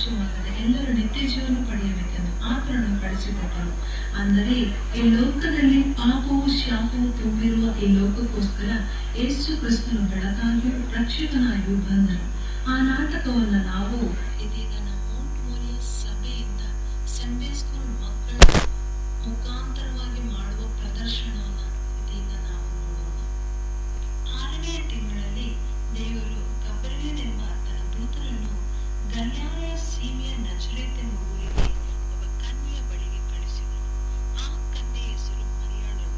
ನಶಿಸುವಂತೆ ಎಲ್ಲರೂ ನಿತ್ಯ ಜೀವನ ಪಡೆಯಬೇಕೆಂದು ಆತನನ್ನು ಕಳಿಸಿಕೊಟ್ಟರು. ಅಂದರೆ ಈ ಲೋಕದಲ್ಲಿ ಪಾಪವು ಶಾಪವು ತುಂಬಿರುವ ಈ ಲೋಕಕ್ಕೋಸ್ಕರ ಯೇಸು ಕ್ರಿಸ್ತನು ಬೆಳಕಾಗಿಯೂ ರಕ್ಷಕನಾಗಿಯೂ ಬಂದನು. ಆ ನಾಟಕವನ್ನು ನಾವು ಇದೀಗ ನಮ್ಮ ಮೌಂಟ್ ಮೋರಿಯಾ ಸಭೆಯಿಂದ ಸಂಡೇ ಸ್ಕೂಲ್ ಮಕ್ಕಳ ಮುಖಾಂತರವಾಗಿ ಮಾಡುವ ಪ್ರದರ್ಶನವನ್ನು ಇದೀಗ ನಾವು ನೋಡೋಣ. 6ನೇ ತಿಂಗಳಲ್ಲಿ ದೇವರು ಗಬ್ರಿಯೇಲ್ ಎಂಬ ತನ್ನ ದೂತರನ್ನು ಗಲಿಲಾಯ ಸೀಮೆಯ ನಜರೇತ್ ಎಂಬ ಊರಿಗೆ ಒಬ್ಬ ಕನ್ಯೆಯ ಬಳಿಗೆ ಕಳಿಸಿದನು. ಆ ಕನ್ಯೆ ಹೆಸರು ಮರಿಯಾಳಳು.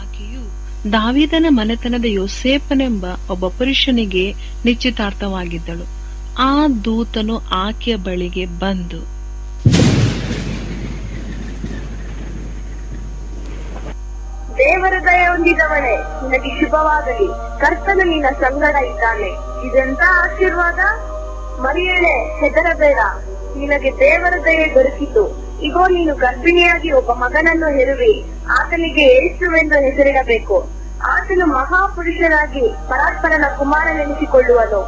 ಆಕೆಯು ದಾವೀದನ ಮನೆತನದ ಯೋಸೇಫನೆಂಬ ಒಬ್ಬ ಪುರುಷನಿಗೆ ನಿಶ್ಚಿತಾರ್ಥವಾಗಿದ್ದಳು. ಆ ದೂತನು ಆಕೆಯ ಬಳಿಗೆ ಬಂದು, ದೇವರ ದಯ ಹೊಂದಿದವಳೆ, ನಿನಗೆ ಶುಭವಾಗಲಿ, ಕರ್ತನು ನಿನ್ನ ಸಂಗಡ ಇದ್ದಾನೆ. ಇದೆಂತ ಆಶೀರ್ವಾದ! ಮರಿಯಳೆ, ಹೆದರಬೇಡ, ನಿನಗೆ ದೇವರ ದಯೆ ದೊರಕಿತು. ಇಗೋ, ನೀನು ಗರ್ಭಿಣಿಯಾಗಿ ಒಬ್ಬ ಮಗನನ್ನು ಹೆರುವಿ, ಆತನಿಗೆ ಯೇಸುವೆಂದು ಹೆಸರಿಡಬೇಕು. ಆತನು ಮಹಾಪುರುಷನಾಗಿ ಪರಾತ್ಪರನ ಕುಮಾರನೆನಿಸಿಕೊಳ್ಳುವನು.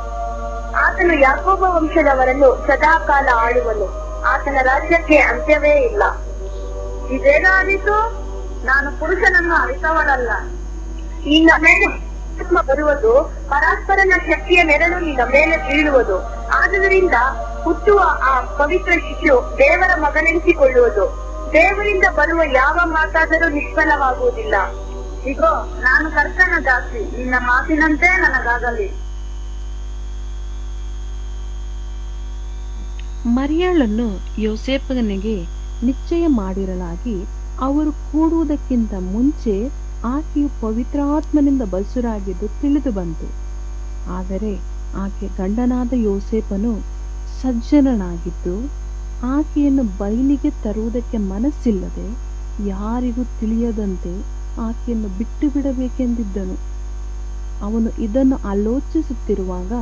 ಆತನು ಯಾಕೋಬ ವಂಶದವರನ್ನು ಸದಾಕಾಲ ಆಳುವನು. ಆತನ ರಾಜ್ಯಕ್ಕೆ ಅಂತ್ಯವೇ ಇಲ್ಲ. ಇದೇನಾದೀತು? ನಾನು ಪುರುಷನನ್ನು ಅರಿತವನಲ್ಲ. ನಿನ್ನ ಮೇಲೆ ಬರುವುದು, ಪರಾತ್ಪರನ ಶಕ್ತಿಯ ನೆರಳು ನಿನ್ನ ಮೇಲೆ ಬೀಳುವುದು. ಆದುದರಿಂದ ಹುಟ್ಟುವ ಆ ಪವಿತ್ರ ಶಿಶು ದೇವರ ಮಗನೆನಿಸಿಕೊಳ್ಳುವುದು. ದೇವರಿಂದ ಬರುವ ಯಾವ ಮಾತಾದರೂ ನಿಷ್ಫಲವಾಗುವುದಿಲ್ಲ. ಇಗೋ, ನಾನು ಕರ್ತನ ದಾಸಿ, ನಿನ್ನ ಮಾತಿನಂತೆ ನನಗಾಗಲಿ. ಮರಿಯಾಳನ್ನು ಯೋಸೇಫನಿಗೆ ನಿಶ್ಚಯ ಮಾಡಿರಲಾಗಿ ಅವರು ಕೂಡುವುದಕ್ಕಿಂತ ಮುಂಚೆ ಆಕೆಯು ಪವಿತ್ರಾತ್ಮನಿಂದ ಬಸುರಾಗಿದ್ದು ತಿಳಿದು ಬಂತು. ಆದರೆ ಆಕೆ ಗಂಡನಾದ ಯೋಸೇಫನು ಸಜ್ಜನನಾಗಿದ್ದು ಆಕೆಯನ್ನು ಬಯಲಿಗೆ ತರುವುದಕ್ಕೆ ಮನಸ್ಸಿಲ್ಲದೆ ಯಾರಿಗೂ ತಿಳಿಯದಂತೆ ಆಕೆಯನ್ನು ಬಿಟ್ಟು ಬಿಡಬೇಕೆಂದಿದ್ದನು. ಅವನು ಇದನ್ನು ಆಲೋಚಿಸುತ್ತಿರುವಾಗ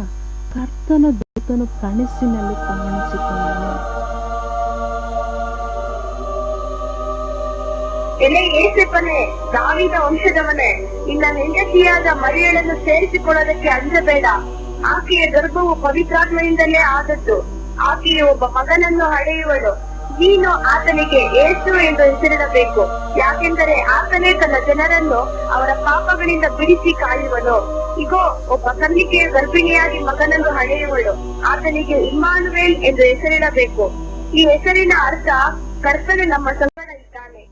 ಕರ್ತನ ದೂತನು ಕನಸಿನಲ್ಲಿ ಕಾಣಿಸಿಕೊಂಡನು. ಎಲೆ ಯೋಸೇಫನೇ, ದಾವೀದ ವಂಶದವನೇ, ನಿನ್ನ ಹೆಂಡತಿಯಾದ ಮರಿಯಳನ್ನು ಸೇರಿಸಿಕೊಳ್ಳೋದಕ್ಕೆ ಅಂಜಬೇಡ. ಆಕೆಯ ಗರ್ಭವು ಪವಿತ್ರಾತ್ಮನಿಂದಲೇ ಆದದ್ದು. ಆಕೆಯು ಒಬ್ಬ ಮಗನನ್ನು ಹಡೆಯುವಳು. ನೀನು ಆತನಿಗೆ ಯೇಸು ಎಂದು ಹೆಸರಿಡಬೇಕು, ಯಾಕೆಂದರೆ ಆತನೇ ತನ್ನ ಜನರನ್ನು ಅವರ ಪಾಪಗಳಿಂದ ಬಿಡಿಸಿ ಕಾಯುವನು. ಇಗೋ, ಒಬ್ಬ ಕನ್ನಿಕೆಯ ಗರ್ಭಿಣಿಯಾಗಿ ಮಗನನ್ನು ಹಡೆಯುವಳು. ಆತನಿಗೆ ಇಮ್ಮಾನುವೇಲ್ ಎಂದು ಹೆಸರಿಡಬೇಕು. ಈ ಹೆಸರಿನ ಅರ್ಥ, ಕರ್ತನು ನಮ್ಮ ಸಂಗಡ ಇದ್ದಾನೆ.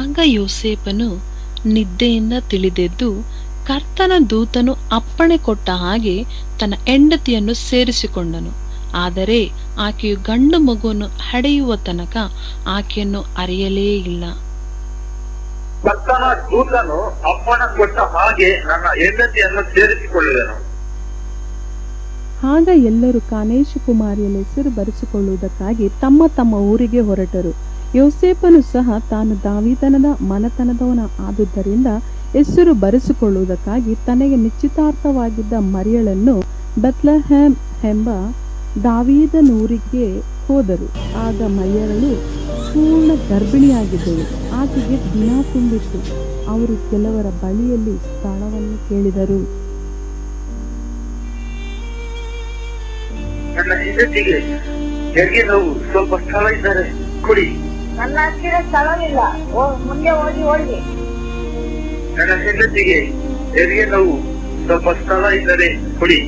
ಆಗ ಯೋಸೇಫನು ನಿದ್ದೆಯಿಂದ ತಿಳಿದೆದ್ದು ಕರ್ತನ ದೂತನು ಅಪ್ಪಣೆ ಕೊಟ್ಟ ಹಾಗೆ ತನ್ನ ಹೆಂಡತಿಯನ್ನು ಸೇರಿಸಿಕೊಂಡನು. ಆದರೆ ಆಕೆಯು ಗಂಡು ಮಗುವನ್ನು ಹಡೆಯುವ ತನಕ ಆಕೆಯನ್ನು ಅರಿಯಲೇ ಇಲ್ಲ. ಕರ್ತನ ದೂತನು ಅಪ್ಪಣೆ ಕೊಟ್ಟ ಹಾಗೆ ನನ್ನ ಹೆಂಡತಿಯನ್ನು ಸೇರಿಸಿಕೊಳ್ಳುವೆನು. ಆಗ ಎಲ್ಲರೂ ಕಾನೇಶ ಕುಮಾರಿಯಲ್ಲಿ ಹೆಸರು ಬರೆಸಿಕೊಳ್ಳುವುದಕ್ಕಾಗಿ ತಮ್ಮ ತಮ್ಮ ಊರಿಗೆ ಹೊರಟರು. ಯೋಸೇಫನು ಸಹ ತಾನು ದಾವೀದನ ಮನೆತನದವನ ಆದುದರಿಂದ ಹೆಸರು ಬರೆಸಿಕೊಳ್ಳುವುದಕ್ಕಾಗಿ ತನಗೆ ನಿಶ್ಚಿತಾರ್ಥವಾಗಿದ್ದ ಮರಿಯಳನ್ನು ಬೆತ್ಲೆಹೇಮ್ ಎಂಬ ದಾವೀದನೂರಿಗೆ ಹೋದರು. ಆಗ ಮರಿಯಳು ಪೂರ್ಣ ಗರ್ಭಿಣಿಯಾಗಿದ್ದಳು. ಆಕೆಗೆ ದಿನ ತುಂಬಿತ್ತು. ಅವರು ಕೆಲವರ ಬಳಿಯಲ್ಲಿ ಸ್ಥಳವನ್ನು ಕೇಳಿದರು. ನನ್ನ ಹೆಂಡತಿಗೆ ಹೆರಿಗೆ ನೋವು, ಸ್ವಲ್ಪ ಸ್ಥಳ ಇದ್ದರೆ ಕೊಡಿ. ನನ್ನ ಹತ್ತಿರ ಸ್ಥಳವಿಲ್ಲ, ಮುಂದೆ ಹೋಗಿ. ನನ್ನ ಹೆಂಡತಿಗೆ ಹೆರಿಗೆ ನೋವು, ಸ್ವಲ್ಪ ಸ್ಥಳ ಇದ್ದರೆ ಕೊಡಿ.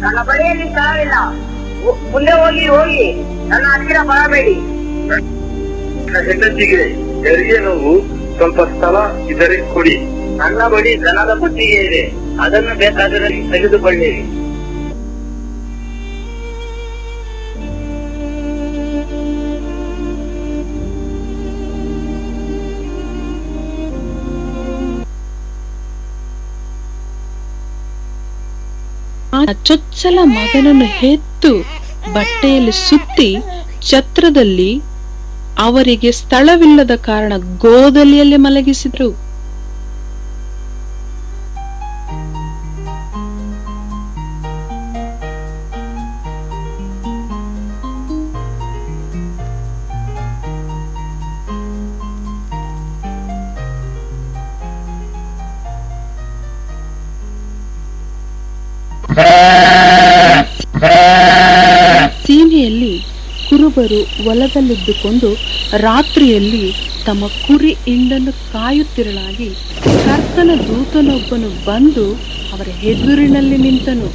ನನ್ನ ಬಳಿಯಲ್ಲಿ ಸ್ಥಳವಿಲ್ಲ, ಮುಂದೆ ಹೋಗಿ. ನನ್ನ ಹತ್ತಿರ ಬರಬೇಡಿ. ನನ್ನ ಹೆಂಡತಿಗೆ ಹೆರಿಗೆ ನೋವು, ಸ್ವಲ್ಪ ಸ್ಥಳ ಇದ್ದರೆ ಕೊಡಿ. ನನ್ನ ಬಳಿ ದನದ ಪುಟ್ಟಿಗೆ ಇದೆ, ಅದನ್ನು ಬೇಕಾದರೆ ತೆಗೆದುಕೊಳ್ಳಿರಿ. ಚೊಚ್ಚಲ ಮಗನನ್ನು ಹೆತ್ತು ಬಟ್ಟೆಯಲ್ಲಿ ಸುತ್ತಿ ಛತ್ರದಲ್ಲಿ ಅವರಿಗೆ ಸ್ಥಳವಿಲ್ಲದ ಕಾರಣ ಗೋದಲಿಯಲ್ಲಿ ಮಲಗಿಸಿದರು. ಸೀಮೆಯಲ್ಲಿ ಕುರುಬರು ಹೊಲದಲ್ಲಿದ್ದುಕೊಂಡು ರಾತ್ರಿಯಲ್ಲಿ ತಮ್ಮ ಕುರಿ ಹಿಂಡನ್ನು ಕಾಯುತ್ತಿರಲಾಗಿ ಕರ್ತನ ದೂತನೊಬ್ಬನು ಬಂದು ಅವರ ಎದುರಿನಲ್ಲಿ ನಿಂತನು.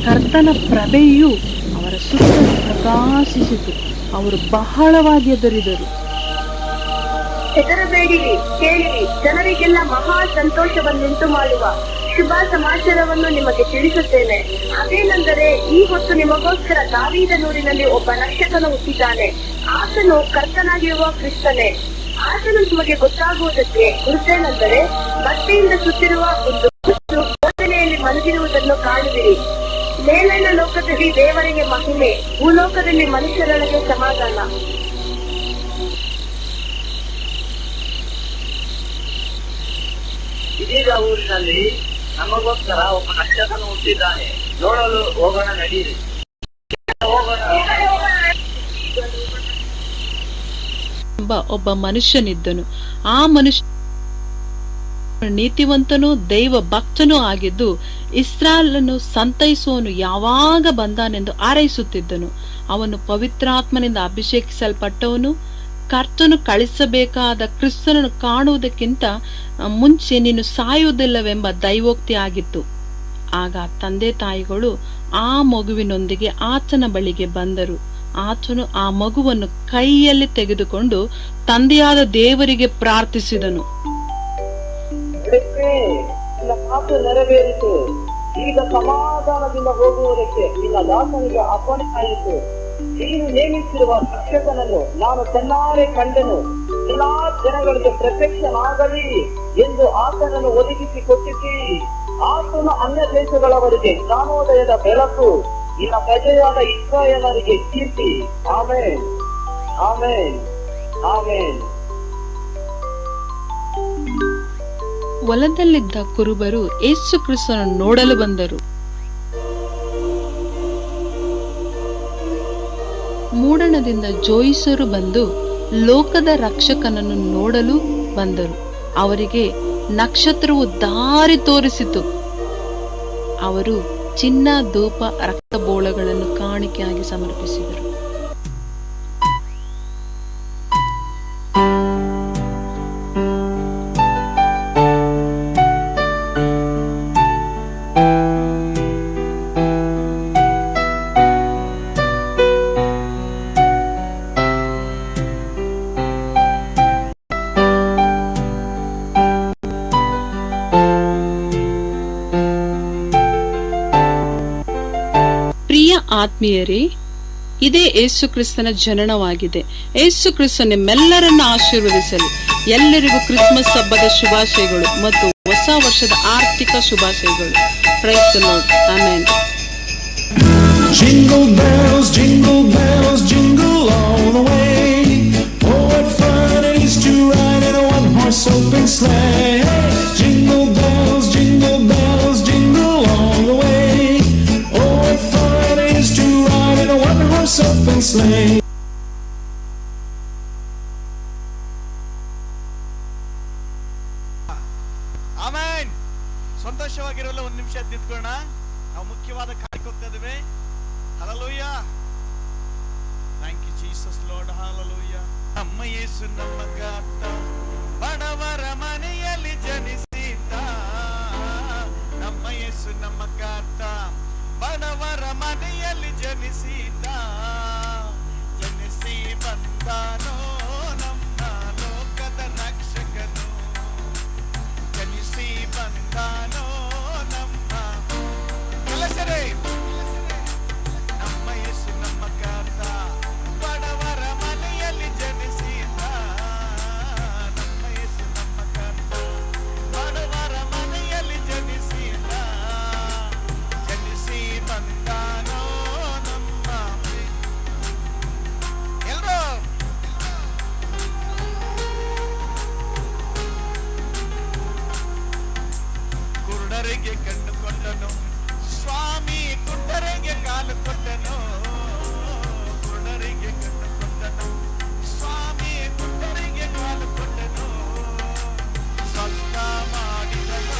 ಕರ್ತನ ಪ್ರಭೆಯು ಅವರ ಸುತ್ತಲೂ ಪ್ರಕಾಶಿಸಿತು. ಅವರು ಬಹಳವಾಗಿ ಹೆದರಿದರು. ಹೆದರಬೇಡಿರಿ, ಕೇಳಿರಿ, ಜನರಿಗೆಲ್ಲ ಮಹಾ ಸಂತೋಷವನ್ನುಂಟು ಮಾಡುವ ಶುಭ ಸಮಾಚಾರವನ್ನು ನಿಮಗೆ ತಿಳಿಸುತ್ತೇನೆ. ಅದೇನೆಂದರೆ, ಈ ಹೊತ್ತು ನಿಮಗೋಸ್ಕರ ದಾವೀದನೂರಿನಲ್ಲಿ ಒಬ್ಬ ರಕ್ಷಕನು ಹುಟ್ಟಿದ್ದಾನೆ. ಆತನು ಕರ್ತನಾಗಿರುವ ಕ್ರಿಸ್ತನೇ. ಆತನು ನಿಮಗೆ ಗೊತ್ತಾಗುವುದಕ್ಕೆ ಗುರುತೇನೆಂದರೆ, ಬಟ್ಟೆಯಿಂದ ಸುತ್ತಿರುವ ಒಂದು ಕೂಸು ಗೋದಲೆಯಲ್ಲಿ ಮಲಗಿರುವುದನ್ನು ಕಾಣುವಿರಿ. ಮೇಲಿನ ಲೋಕದಲ್ಲಿ ದೇವರಿಗೆ ಮಹಿಮೆ, ಭೂಲೋಕದಲ್ಲಿ ಮನುಷ್ಯರೊಳಗೆ ಸಮಾಧಾನ. ಇದೀಗ ಊರಿನಲ್ಲಿ ನಮಗೋಸ್ಕರ ಒಬ್ಬ ರಕ್ಷಕನು ಹುಟ್ಟಿದ್ದಾನೆ. ನೋಡಲು ಹೋಗೋಣ, ನಡೀರಿ. ಒಬ್ಬ ಮನುಷ್ಯನಿದ್ದನು. ಆ ಮನುಷ್ಯ ನೀತಿವಂತನೂ ದೈವ ಭಕ್ತನೂ ಆಗಿದ್ದು ಇಸ್ರಾಯೇಲನ್ನು ಸಂತೈಸುವನು ಯಾವಾಗ ಬಂದಾನೆಂದು ಹಾರೈಸುತ್ತಿದ್ದನು. ಅವನು ಪವಿತ್ರಾತ್ಮನಿಂದ ಅಭಿಷೇಕಿಸಲ್ಪಟ್ಟವನು. ಕರ್ತನು ಕಳಿಸಬೇಕಾದ ಕ್ರಿಸ್ತನನ್ನು ಕಾಣುವುದಕ್ಕಿಂತ ಮುಂಚೆ ನೀನು ಸಾಯುವುದಿಲ್ಲವೆಂಬ ದೈವೋಕ್ತಿ ಆಗಿತ್ತು. ಆಗ ತಂದೆ ತಾಯಿಗಳು ಆ ಮಗುವಿನೊಂದಿಗೆ ಆತನ ಬಳಿಗೆ ಬಂದರು. ಆತನು ಆ ಮಗುವನ್ನು ಕೈಯಲ್ಲಿ ತೆಗೆದುಕೊಂಡು ತಂದೆಯಾದ ದೇವರಿಗೆ ಪ್ರಾರ್ಥಿಸಿದನು. ಮಾತು ನೆರವೇರಿತು. ಈಗ ಸಮಾಧಾನದಿಂದ ಹೋಗುವುದಕ್ಕೆ ನಿನ್ನ ದಾಸನಿಗೆ ಅಪ್ಪಣೆ ಆಯಿತು. ನೀನು ನೇಮಿಸಿರುವ ರಕ್ಷಕನನ್ನು ನಾನು ಕಣ್ಣಾರೆ ಕಂಡನು. ಎಲ್ಲಾ ಜನಗಳಿಗೆ ಪ್ರತ್ಯಕ್ಷನಾಗಲಿ ಎಂದು ಆತನನ್ನು ಒದಗಿಸಿ ಕೊಟ್ಟಿದ್ದೀರಿ. ಆತನು ಅನ್ಯ ದೇಶಗಳವರಿಗೆ ಜ್ಞಾನೋದಯದ ಬೆಳಕು, ನಿನ್ನ ಪ್ರಜೆಯಾದ ಇಸ್ರಾಯೇಲರಿಗೆ ಕೀರ್ತಿ. Amen, amen, amen. ಹೊಲದಲ್ಲಿದ್ದ ಕುರುಬರು ಯೇಸು ಕ್ರಿಸ್ತನನ್ನು ನೋಡಲು ಬಂದರು. ಮೂಡಣದಿಂದ ಜೋಯಿಸರು ಬಂದು ಲೋಕದ ರಕ್ಷಕನನ್ನು ನೋಡಲು ಬಂದರು. ಅವರಿಗೆ ನಕ್ಷತ್ರವು ದಾರಿ ತೋರಿಸಿತು. ಅವರು ಚಿನ್ನ, ಧೂಪ, ರಕ್ತಬೋಳಗಳನ್ನು ಕಾಣಿಕೆಯಾಗಿ ಸಮರ್ಪಿಸಿದರು. ಪ್ರಿಯ ಆತ್ಮೀಯರೇ, ಇದೇ ಯೇಸು ಕ್ರಿಸ್ತನ ಜನನವಾಗಿದೆ. ಯೇಸು ಕ್ರಿಸ್ತ ನಿಮ್ಮೆಲ್ಲರನ್ನ ಆಶೀರ್ವದಿಸಲಿ. ಎಲ್ಲರಿಗೂ ಕ್ರಿಸ್ಮಸ್ ಹಬ್ಬದ ಶುಭಾಶಯಗಳು ಮತ್ತು ಹೊಸ ವರ್ಷದ ಆರ್ಥಿಕ ಶುಭಾಶಯಗಳು. Praise the Lord. Amen. Jingle bells, jingle all the way. Oh, what fun it is to ride in a one-horse open sleigh. Jingle bells, jingle all the way. Oh, what fun it is to ride in a one-horse open sleigh. Amen. ಸಂತೋಷವಾಗಿರಲು ಒಂದು ನಿಮಿಷ ನಿಂತ್ಕೊಳ್ಳೋಣ. ನಾವು ಮುಖ್ಯವಾದ ಕಾರ್ಯಕ್ಕೆ ಹೋಗ್ತಾ ಇದ್ದೇವೆ. Hallelujah. Thank you Jesus Lord. Hallelujah. ನಮ್ಮ ಯೇಸು ನಮ್ಮ ಕರ್ತ, ಬಡವರ ಮನೆಯಲ್ಲಿ ಜನಿಸಿದ. ನಮ್ಮ ಯೇಸು ನಮ್ಮ ಕರ್ತ, ಬಡವರ ಮನೆಯಲ್ಲಿ ಜನಿಸಿದ. ಜನಿಸಿ ಬಂದಾನೋ ನಮ್ಮ ಲೋಕದ ರಕ್ಷಕನು. ಜನಿಸಿ ಬಂದಾನೋ ನಮ್ಮ ಕೆಲಸರೇ. ನಮ್ಮ ಯೇಸು ನಮ್ಮ ಕರ್ತ, ಬಡವರ ಮನೆಯಲ್ಲಿ ಜನಿಸಿದ. ನಮ್ಮ ಯೇಸು ನಮ್ಮ ಕರ್ತ, ಬಡವರ ಮನೆಯಲ್ಲಿ ಜನಿಸಿದ. ಜನಿಸಿ ಬಂದಾನೋ ನಮ್ಮ ಎಲ್ಲರೂ ಕುರುಡರಿಗೆ ಕಣ್ಣು ಕೊಟ್ಟನು ಸ್ವಾಮಿ, ಕುರುಡರಿಗೆ ಕಾಲು ಕೊಟ್ಟನು. ಕುರುಡರಿಗೆ ಕಣ್ಣು ಕೊಟ್ಟನು ಸ್ವಾಮಿ, ಕುರುಡರಿಗೆ ಕಾಲು ಕೊಟ್ಟನು. ಸ್ವಸ್ಥ ಮಾಡಿದನು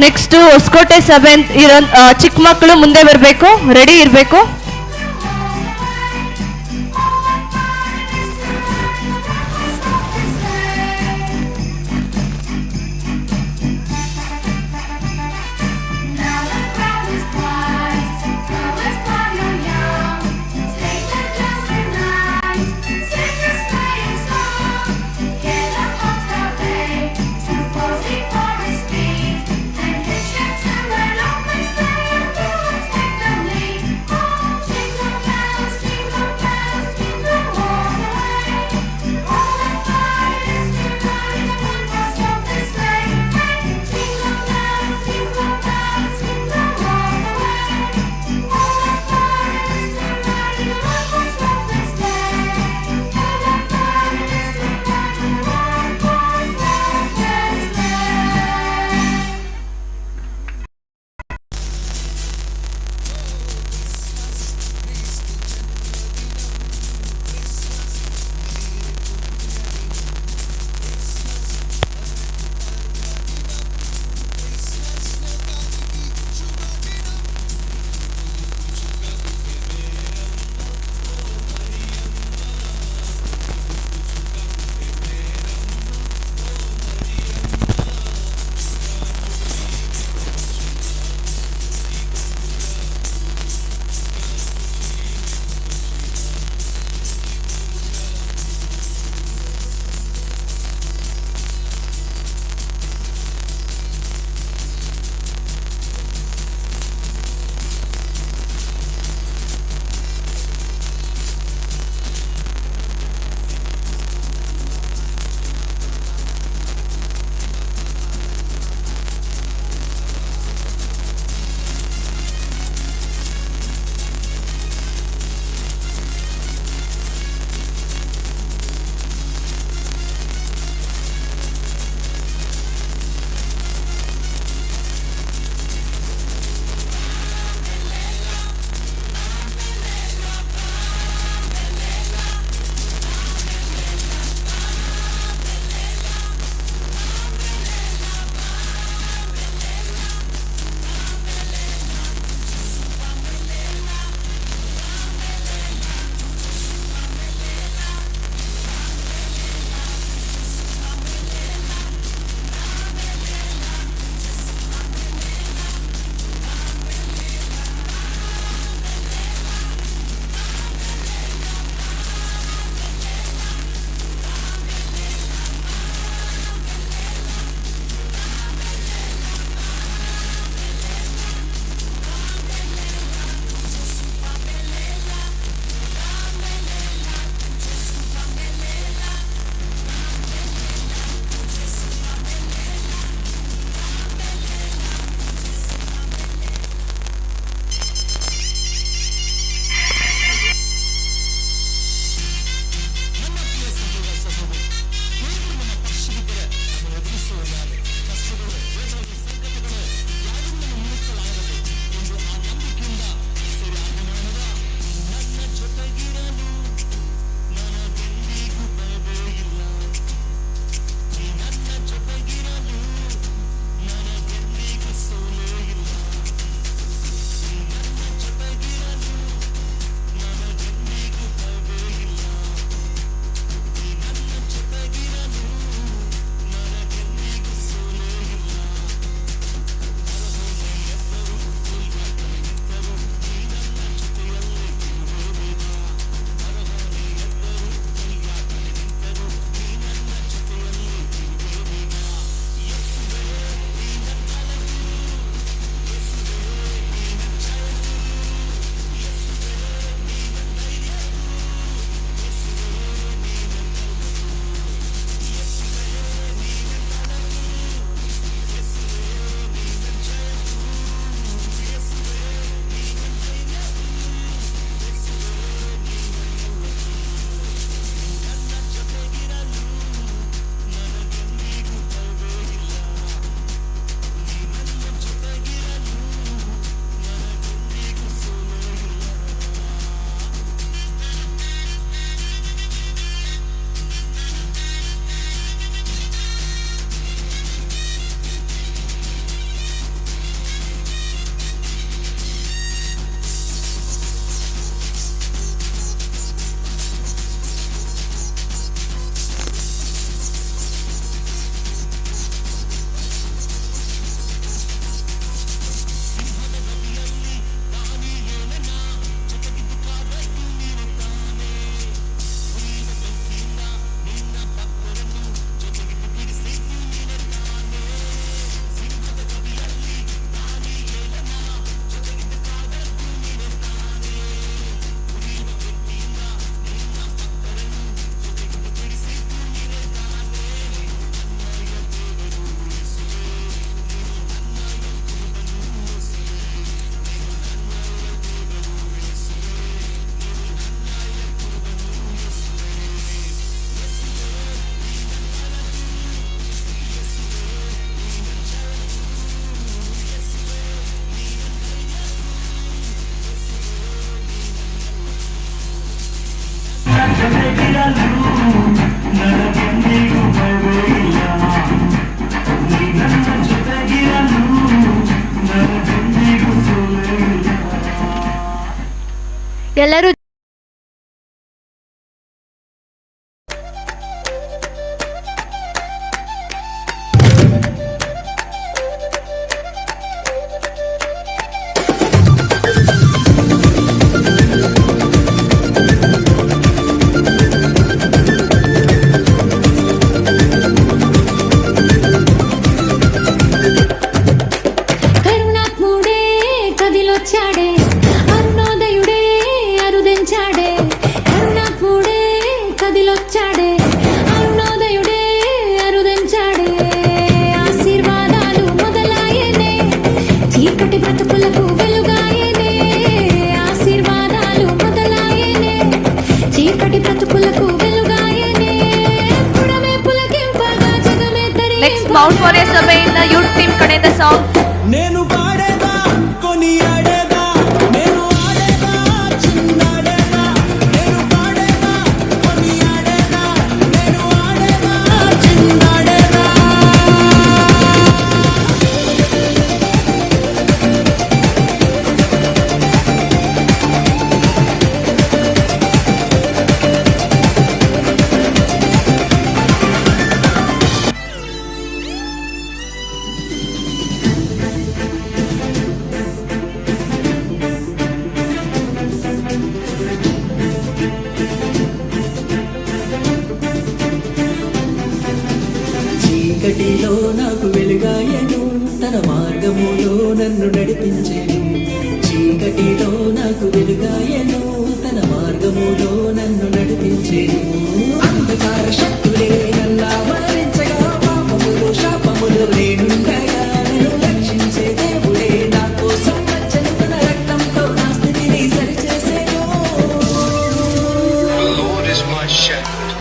ನೆಕ್ಸ್ಟ್ ಹೊಸಕೋಟೆ 7th ಇರೋ ಚಿಕ್ಕ ಮಕ್ಕಳು ಮುಂದೆ ಬರಬೇಕು, ರೆಡಿ ಇರಬೇಕು. ಎಲ್ಲರೂ కరుణాత్ముడే కదిలొచ్చాడే, అరుణోదయుడే అరుదించాడే. కరుణాత్ముడే కదిలొచ్చాడే, అరుణోదయుడే అరుదించాడే. ఆశీర్వాదాలు మొదలాయనే, చీకటి బ్రతుకులకు వెలుగాయనే. ఆశీర్వాదాలు మొదలాయనే, చీకటి బ్రతుకులకు వెలుగాయనే. పుడమే పులకింపగా జగమే నెక్స్ట్ మౌంట్ మోరియా సభ ಇಂದ ಯೂತ್ ಟೀಮ್ ಕಡೆಯಿಂದ ಸಾಂಗ್. నేను పాడేదా కొనియాడేదా నేను ఆడేదా చిందాడేదా నేను పాడేదా కొనియాడేదా నేను ఆడేదా చిందాడేదా చీకటిలో నాకు వెలుగాయను, తన మార్గములో నన్ను నడిపించెను. చీకటిలో నాకు వెలుగాయను, తన మార్గములో నన్ను నడిపించెను. అంధకార శక్తులే నన్నావరించగా, పాపములు శాపములు నేనుండగా, నన్ను రక్షించే దేవుడే నా కోసం వచ్చెను. తన రక్తంతో నా స్థితిని సరిచేసెను.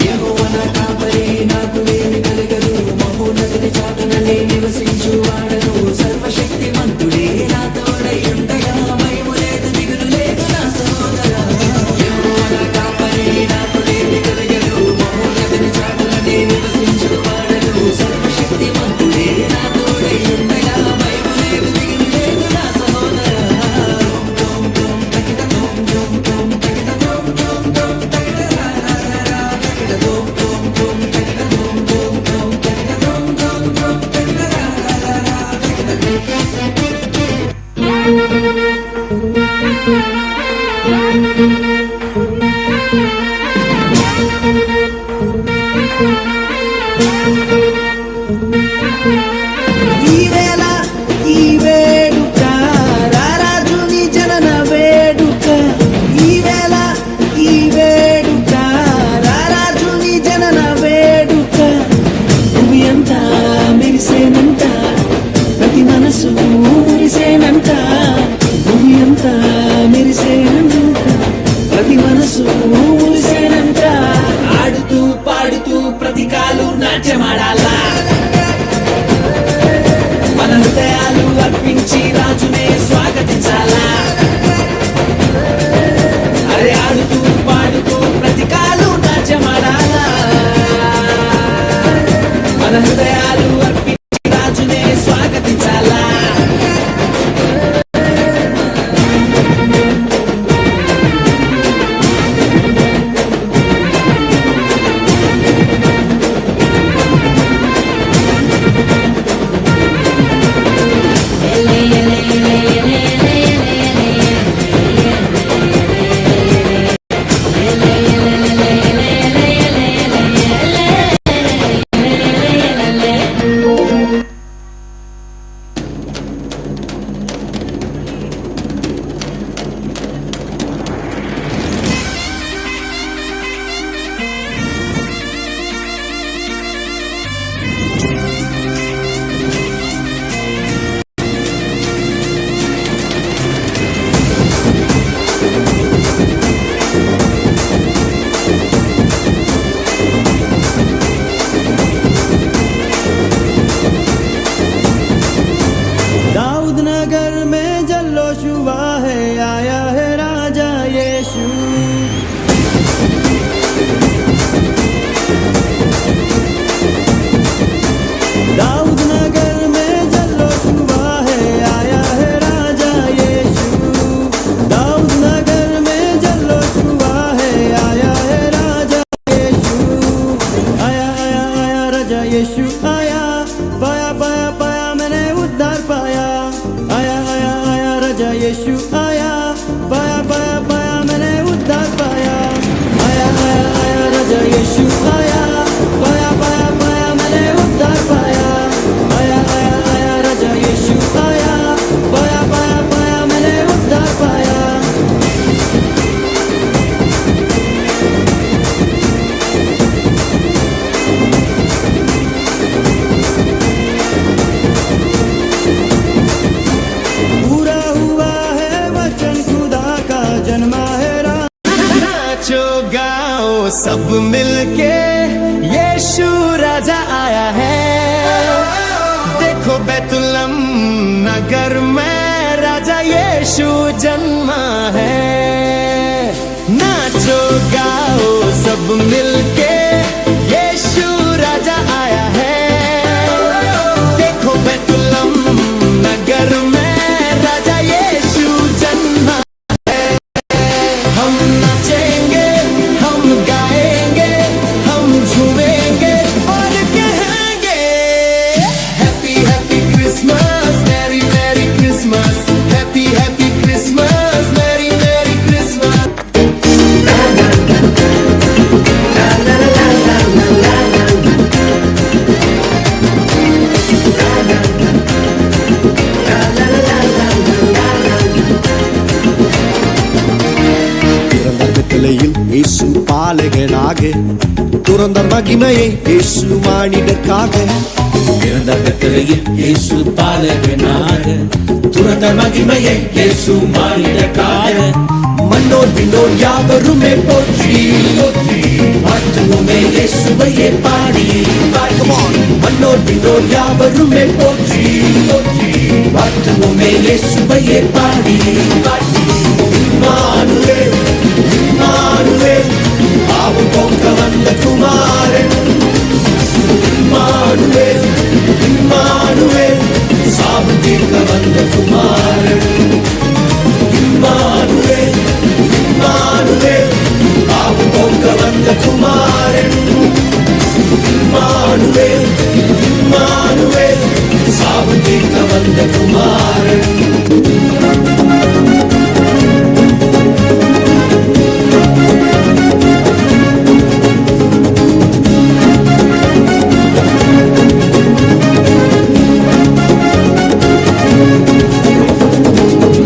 యెహోవా నా కాపరి, నాకు ఏమి కలగదు. మహోన్నతుని చాటుననే నివసించువాడను. సర్వశక్తిమంతుడే నా తోడై ఉండగా, భయము లేదు దిగులు లేదు నా సహోదరా. యెహోవా నా కాపరి, నాకు ఏమి కలగదు. మహోన్నతుని చాటుననే నివసించువాడను. సర్వశక్తిమంతుడే నా తోడై ఉండగా, భయము లేదు దిగులు లేదు నా సహోదరా. తకిట తకిట यीशु आया, पाया पाया पाया मैंने उद्धार पाया। आया आया आया राजा यीशु आया, पाया पाया पाया मैंने उद्धार पाया। आया आया आया राजा यीशु आया, पाया पाया पाया मैंने उद्धार पाया। आया आया आया राजा यीशु आया, पाया पाया पाया मैंने उद्धार पाया। पूरा हुआ है वचन खुदा का, जन्मा है नाचो गाओ सब मिलके, यीशु राजा आया है। देखो बैतुलहम नगर में राजा यीशु जन्मा है। नाचो गाओ सब मिलके, यीशु राजा आया है। देखो बैतुलहम नगर में राजा यीशु जन्मा है। हम नाचेंगे, हम गाएंगे, हम झूमेंगे और कहेंगे happy happy Christmas, merry merry Christmas, happy happy Christmas, merry merry Christmas. பிறந்த இயேசு பாலகனாக, துறந்த மகிமையை இயேசு மானிடர்க்காக. பிறந்த பெத்தலையில் இயேசு பாலகனாக, துறந்த மகிமையை இயேசு மானிடர்க்காக. மன்னோர் விண்ணோர் யாவருமே போற்றி, வாழ்த்துவோமே இயேசுவையே பாடி. மன்னோர் விண்ணோர் யாவருமே போற்றி, வாழ்த்துவோமே இயேசுவையே பாடி. இம்மானுவேல் இம்மானுவேல், பாவம் போக்க வந்த குமாரன். இம்மானுவேல் இம்மானுவேல், சாவு தீர்க்க வந்த குமாரன். இம்மானுவேல் இம்மானுவேல், பாவம் போக்க வந்த குமாரன். இம்மானுவேல் இம்மானுவேல், சாவு தீர்க்க வந்த குமாரன்.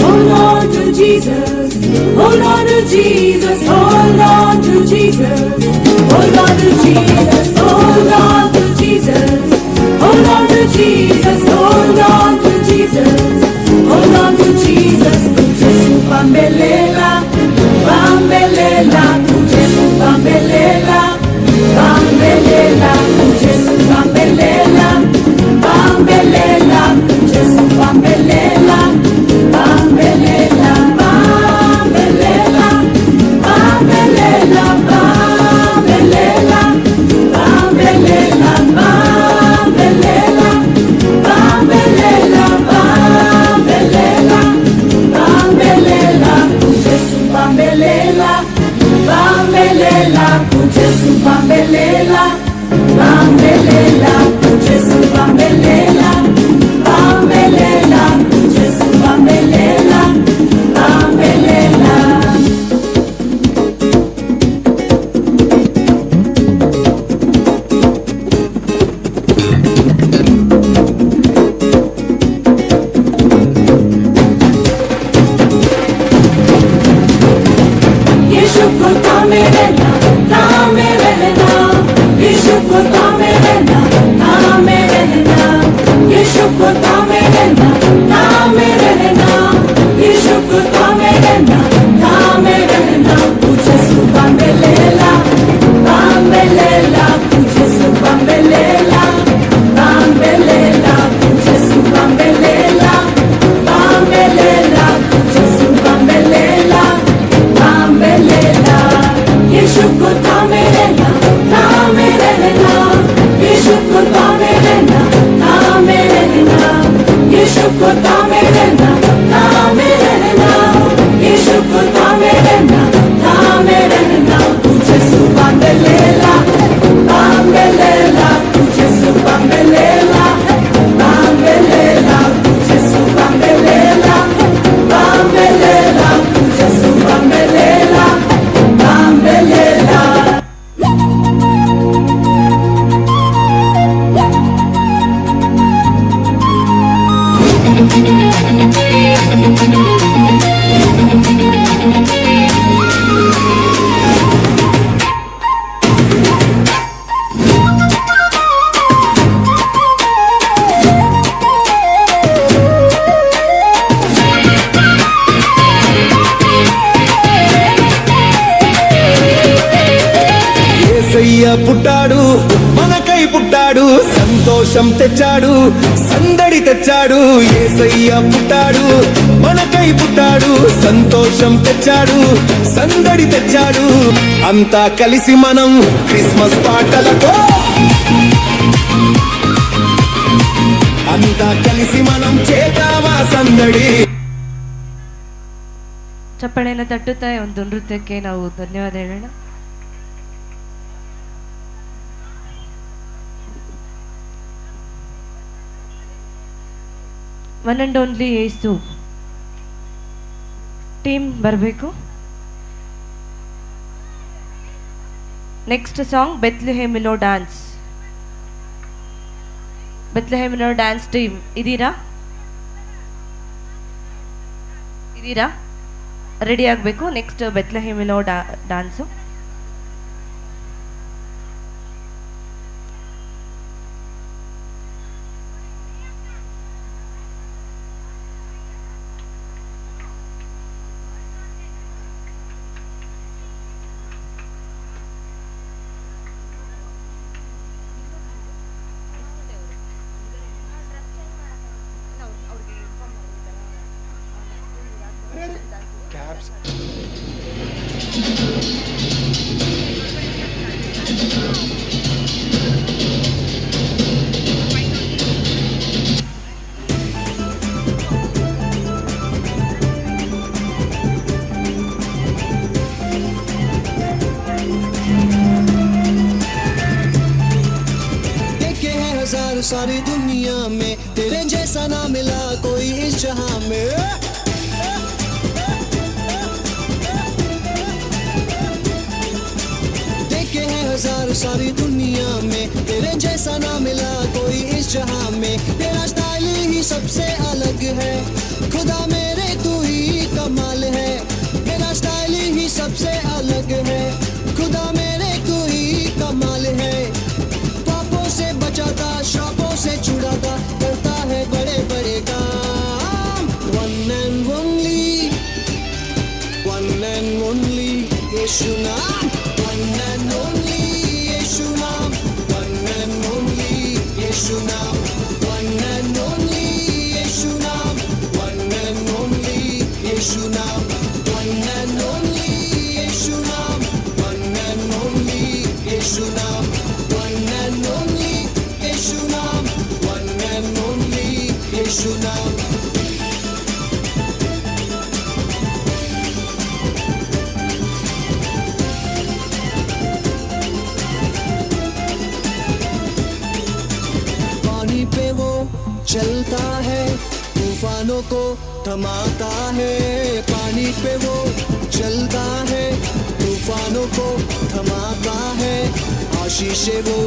Hold on to Jesus, hold on to Jesus, hold on to Jesus, hold on to Jesus, hold on to Jesus, hold on to Jesus, hold on to Jesus, hold on to Jesus. Jesu bambelela, bambelela, Jesu bambelela, bambelela, Jesu bambelela, bambelela, Jesu bambelela, bambelela, bambelela, bambelela, bambelela, bambelela, bambelela, bambelela, bambelela, bambelela, Jesu bambelela, bambelela, Jesu bambelela, bambelela, Jesu bambelela, bambelela, Jesu bambelela, bambelela. यीशु को थामे रहना, थामे रहना, यीशु को थामे रहना, थामे रहना, यीशु को थामे रहना, थामे रहना, యేసయ్య పుట్టాడు మనకై పుట్టాడు సంతోషం తెచ్చాడు సందడి తెచ్చాడు యేసయ్య పుట్టాడు మనకై పుట్టాడు సంతోషం తెచ్చాడు సందడి తెచ్చాడు అంతా కలిసి మనం క్రిస్మస్ పాటలతో అంతా కలిసి మనం చేద్దామా సందడి. ಚಪ್ಪಾಳೆಯನ್ನು ತಟ್ಟುತ್ತಾ ಒಂದು ನೃತ್ಯಕ್ಕೆ ನಾವು ಧನ್ಯವಾದ ಹೇಳೋಣ. ಒನ್ ಅಂಡ್ ಓನ್ಲಿ ಯೇಸು ಟೀಮ್ ಬರಬೇಕು. ನೆಕ್ಸ್ಟ್ ಸಾಂಗ್ ಬೆತ್ಲೆಹೇಮಿನೋ ಡ್ಯಾನ್ಸ್. ಬೆತ್ಲೆಹೇಮಿನೋ ಡ್ಯಾನ್ಸ್ ಟೀಮ್ ಇದೀರಾ ರೆಡಿ ಆಗಬೇಕು. ನೆಕ್ಸ್ಟ್ ಬೆತ್ಲೆಹೇಮಿನೋ ಡ್ಯಾನ್ಸು. सारी दुनिया में तेरे जैसा ना मिला कोई इस जहां में. देखे हैं हजार सारी दुनिया में तेरे जैसा ना मिला कोई इस जहां में. तेरा स्टाइल ही सबसे अलग है खुदा मेरे तू ही कमाल है. तेरा स्टाइल ही सबसे अलग है खुदा मेरे तू ही कमाल है. पापों से बचाता श्रापों से छुड़ाता करता है बड़े बड़े काम. वन एंड ओनली यीशु नाम. वन एंड ओनली यीशु नाम. वन एंड ओनली यीशु नाम. वन एंड ओनली यीशु नाम. वन एंड ओनली यीशु नाम. वन एंड ओनली यीशु नाम. वन एंड ओनली यीशु नाम. वन एंड ओनली यीशु नाम. वन एंड ओनली यीशु नाम. पानी पे वो चलता है तूफानों को थमाता है. पानी पे वो चलता है तूफानों को थमाता है. आशीषें वो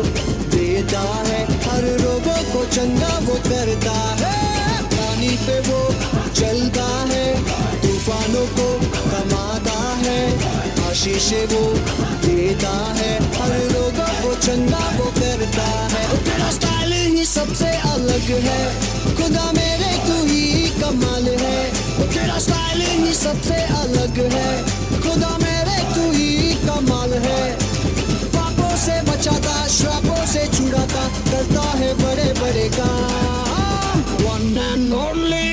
देता है हर रोगों को चंगा वो करता है. पानी पे वो चलता है तूफानों को थमाता है. आशीषें वो देता है हर रोगों को चंगा वो करता है. तेरा स्टाइल ही सबसे अलग है खुदा मेरे तू ही कमाल है. तेरा स्टाइल ही सबसे अलग है खुदा मेरे तू ही कमाल है. पापों से बचाता श्रापों से छुड़ाता करता है बड़े बड़े काम. One and only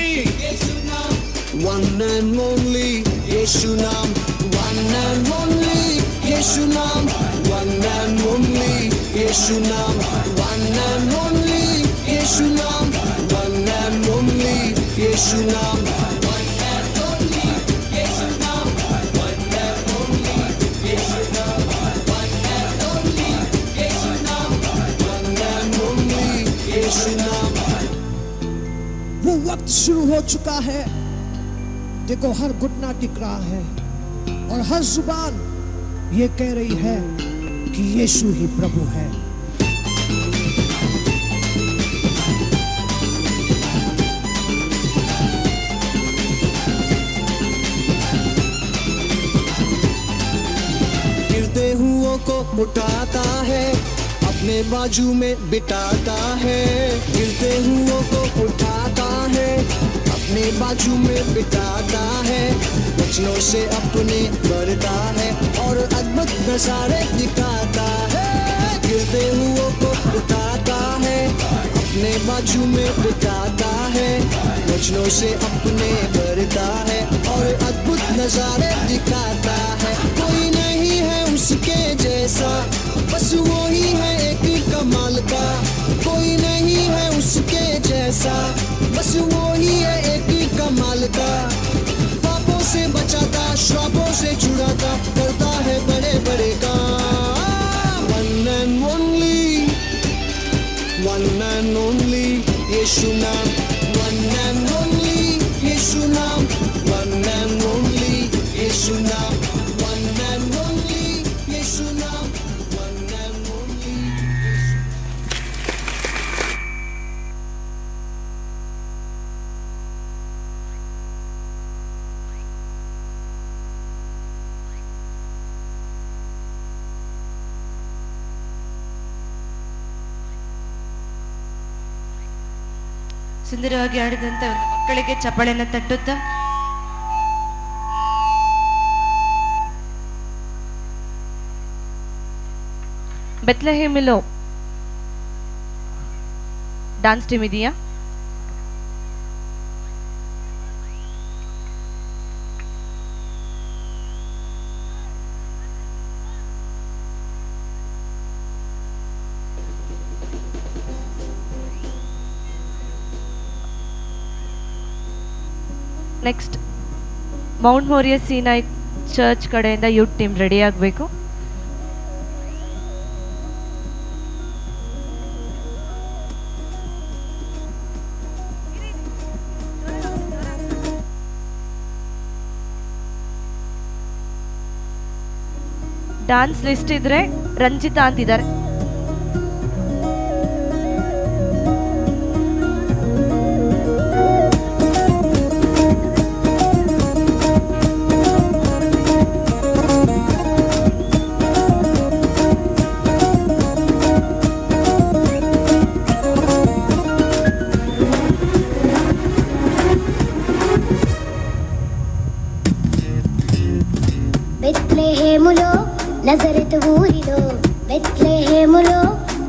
one and only यीशु नाम. वन एंड ओनली यीशु नाम. वन एंड ओनली यीशु नाम. वन एंड ओनली यीशु नाम. वन एंड ओनली यीशु नाम. वन एंड ओनली यीशु नाम. वन एंड ओनली यीशु नाम. वन एंड ओनली यीशु नाम. वन एंड ओनली यीशु नाम. वो वक्त शुरू हो चुका है. देखो हर घुटना टिक रहा है और हर जुबान ये कह रही है कि यीशु ही प्रभु है. गिरते हुओं को उठाता है अपने बाजू में बिठाता है. गिरते हुओं को उठाता है अपने बाजू में बिठाता है. वचनों से अपने भरता है और अद्भुत नजारे दिखाता है. हंसते हुओं को उठाता है, अपने बाजू में बिठाता है, वचनों से अपने भरता है और अद्भुत नजारे दिखाता है। कोई नहीं है उसके जैसा, बस वो ही है एक कमाल का। कोई नहीं है उसके जैसा, बस वो ही है एक कमाल का। पापों से बचाता, श्रापों से छुड़ाता, करता है बड़े बड़े काम। वन एंड ओनली यीशु नाम, वन एंड ओनली यीशु नाम, वन एंड ओनली यीशु नाम, वन एंड ओनली यीशु नाम, वन एंड ओनली। ಸುಂದರವಾಗಿ ಆಡಿದಂತ ಒಂದು ಮಕ್ಕಳಿಗೆ ಚಪ್ಪಾಳೆಯನ್ನು ತಟ್ಟುತ್ತಾ ಬೆತ್ಲೆಹೇಮಿలో డాన్స్ టీమ్ ಇದೆಯಾ? ನೆಕ್ಸ್ಟ್ ಮೌಂಟ್ ಮೋರಿಯಾ ಸೀನಾಯ್ ಚರ್ಚ್ ಕಡೆಯಿಂದ ಯೂತ್ ಟೀಮ್ ರೆಡಿ ಆಗಬೇಕು. డాన్స్ ಲಿಸ್ಟ್ ಇದ್ರೆ ರಂಜಿತಾ ಅಂತಿದ್ದಾರೆ. బెత్లెహేములో నజరెతు ఊరిలో, బెత్లెహేములో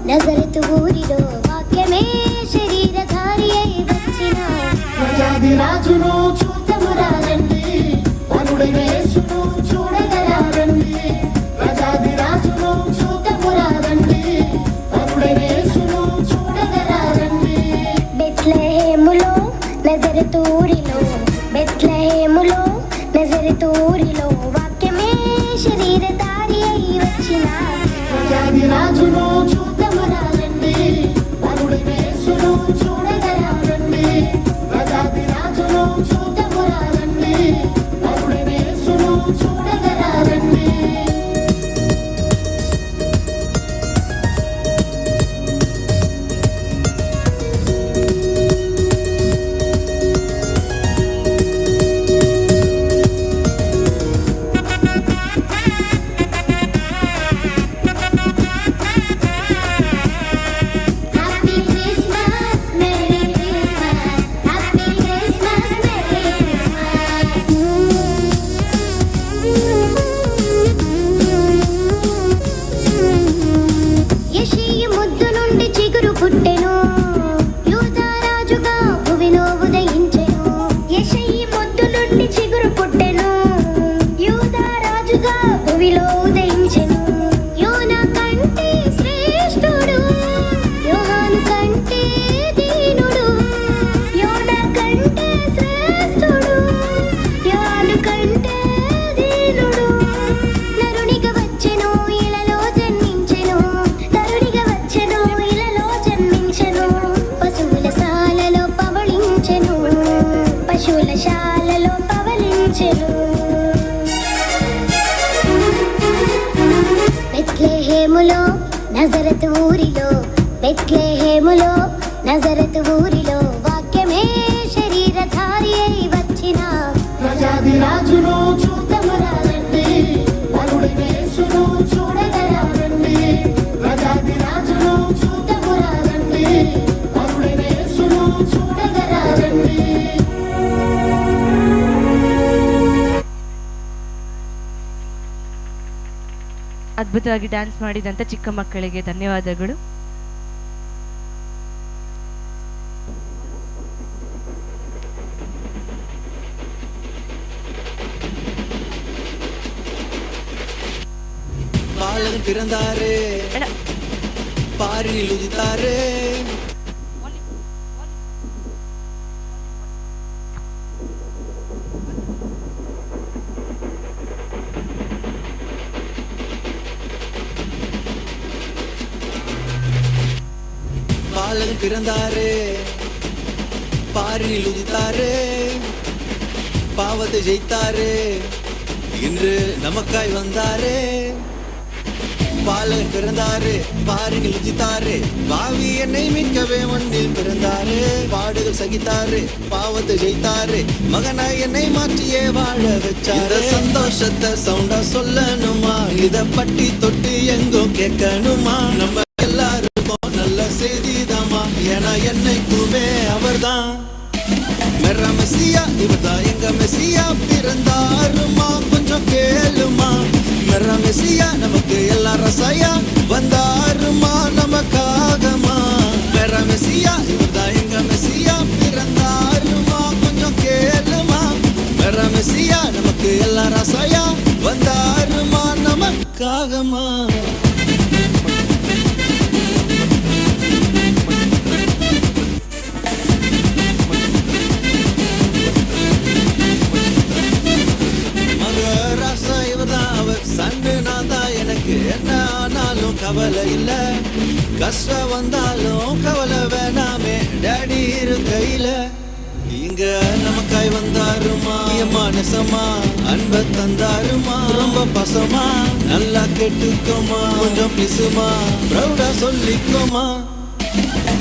నజరెతు ఊరిలో వాక్యమే శరీరధారి అయి వచ్చిన ప్రజాది రాజును చూతమురారండి, వరుడైన యేసును చూడగరారండి. ప్రజాది రాజును చూతమురారండి, వరుడైన యేసును చూడగరారండి. బెత్లెహేములో నజరెతు ఊరిలో, బెత్లెహేములో నజరెతు ఊరిలో వాక్యమే శరీరధారి అయి వచ్చిన ప్రజాది రాజును చూతమురారండి, వరుడైన యేసును చూడగరారండి. ప్రజాది రాజును చూతమురారండి, వరుడైన యేసును చూడగరారండి. బెత్లెహేములో నజరతు ఊరిలో, బెత్లెహేములో నజరతు ఊరిలో వాక్యమే శరీరధారి అయి వచ్చిన ప్రజాది రాజును చూతమురారండి, వరుడైన యేసును చూడగరారండి. ప్రజాది రాజును చూతమురారండి, వరుడైన యేసును చూడగరారండి. ಅದ್ಭುತವಾಗಿ ಡ್ಯಾನ್ಸ್ ಮಾಡಿದಂಥ ಚಿಕ್ಕ ಮಕ್ಕಳಿಗೆ ಧನ್ಯವಾದಗಳು. பாலன் பிறந்தாரே பாரினில் உதித்தாரே பாலன் பிறந்தாரே பாரினில் உதித்தாரே பாவத்தை ஜெயித்தாரே இன்று நமக்காய் வந்தாரே. பாலன் பிறந்தாரே பாரினில் உதித்தாரே பாவி என்னை மீட்கவே மண்ணில் பிறந்தாரே. பாடுகள் சகித்தாரே பாவத்தை ஜெயித்தாரே மகனாய் என்னை மாற்றியே வாழ வச்சாரே. சந்தோஷத்தை சவுண்டா சொல்லணுமா இத பட்டி தொட்டி எங்கும் கேட்கணுமா? நம்ம எல்லாருக்கும் நல்ல செய்திதாமா ஏன்னா என்னைக்குமே அவர்தான் மெர்ரா மெஸ்ஸியா இவர்தான் எங்க மெஸ்ஸியா பிறந்தாருமா கொஞ்சம் கேளுமா. மெர்ரா மெஸ்ஸியா நமக்கு எல்லாம் ரசாயா வந்தாருமா நமக்காகமா. மெர்ரா மெஸ்ஸியா இவர்தான் எங்க மெஸ்ஸியா பிறந்தாருமா கொஞ்சம் கேளுமா. மெர்ரா மெஸ்ஸியா நமக்கு எல்லாம் ரசாயா வந்தாருமா நமக்காகமா. எனக்கு என்ன ஆனாலும் கவலை இல்ல, கஷ்டம் வந்தாலும் கவலை வேணாமே டேடி இரு கையில. இங்க நமக்காய் வந்தாருமா மனசமா அன்ப தந்தாருமா ரொம்ப பசமா நல்லா கேட்டுக்கோமா கொஞ்சம் பிசுமா ப்ரௌடா சொல்லிக்கோமா.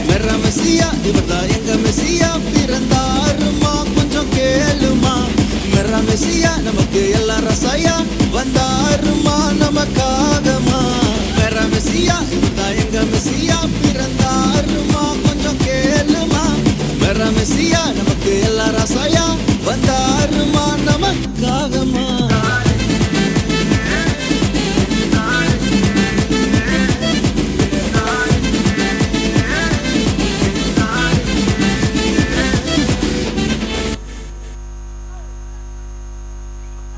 மெர்ரா மெஸ்ஸியா இவர்தான் எங்க மெஸ்ஸியா பிறந்தாருமா கொஞ்சம் கேளுமா. மெர்ரா மெஸ்ஸியா நமக்கு எல்லாம் ரசாயா வந்தாருமா நமக்காகமா. மெர்ரா மெஸ்ஸியா இவர்தான் எங்க மெஸ்ஸியா பிறந்தாருமா கொஞ்சம் கேளுமா. மெர்ரா மெஸ்ஸியா நமக்கு எல்லாம் ரசாயா வந்தாருமா நமக்காகமா.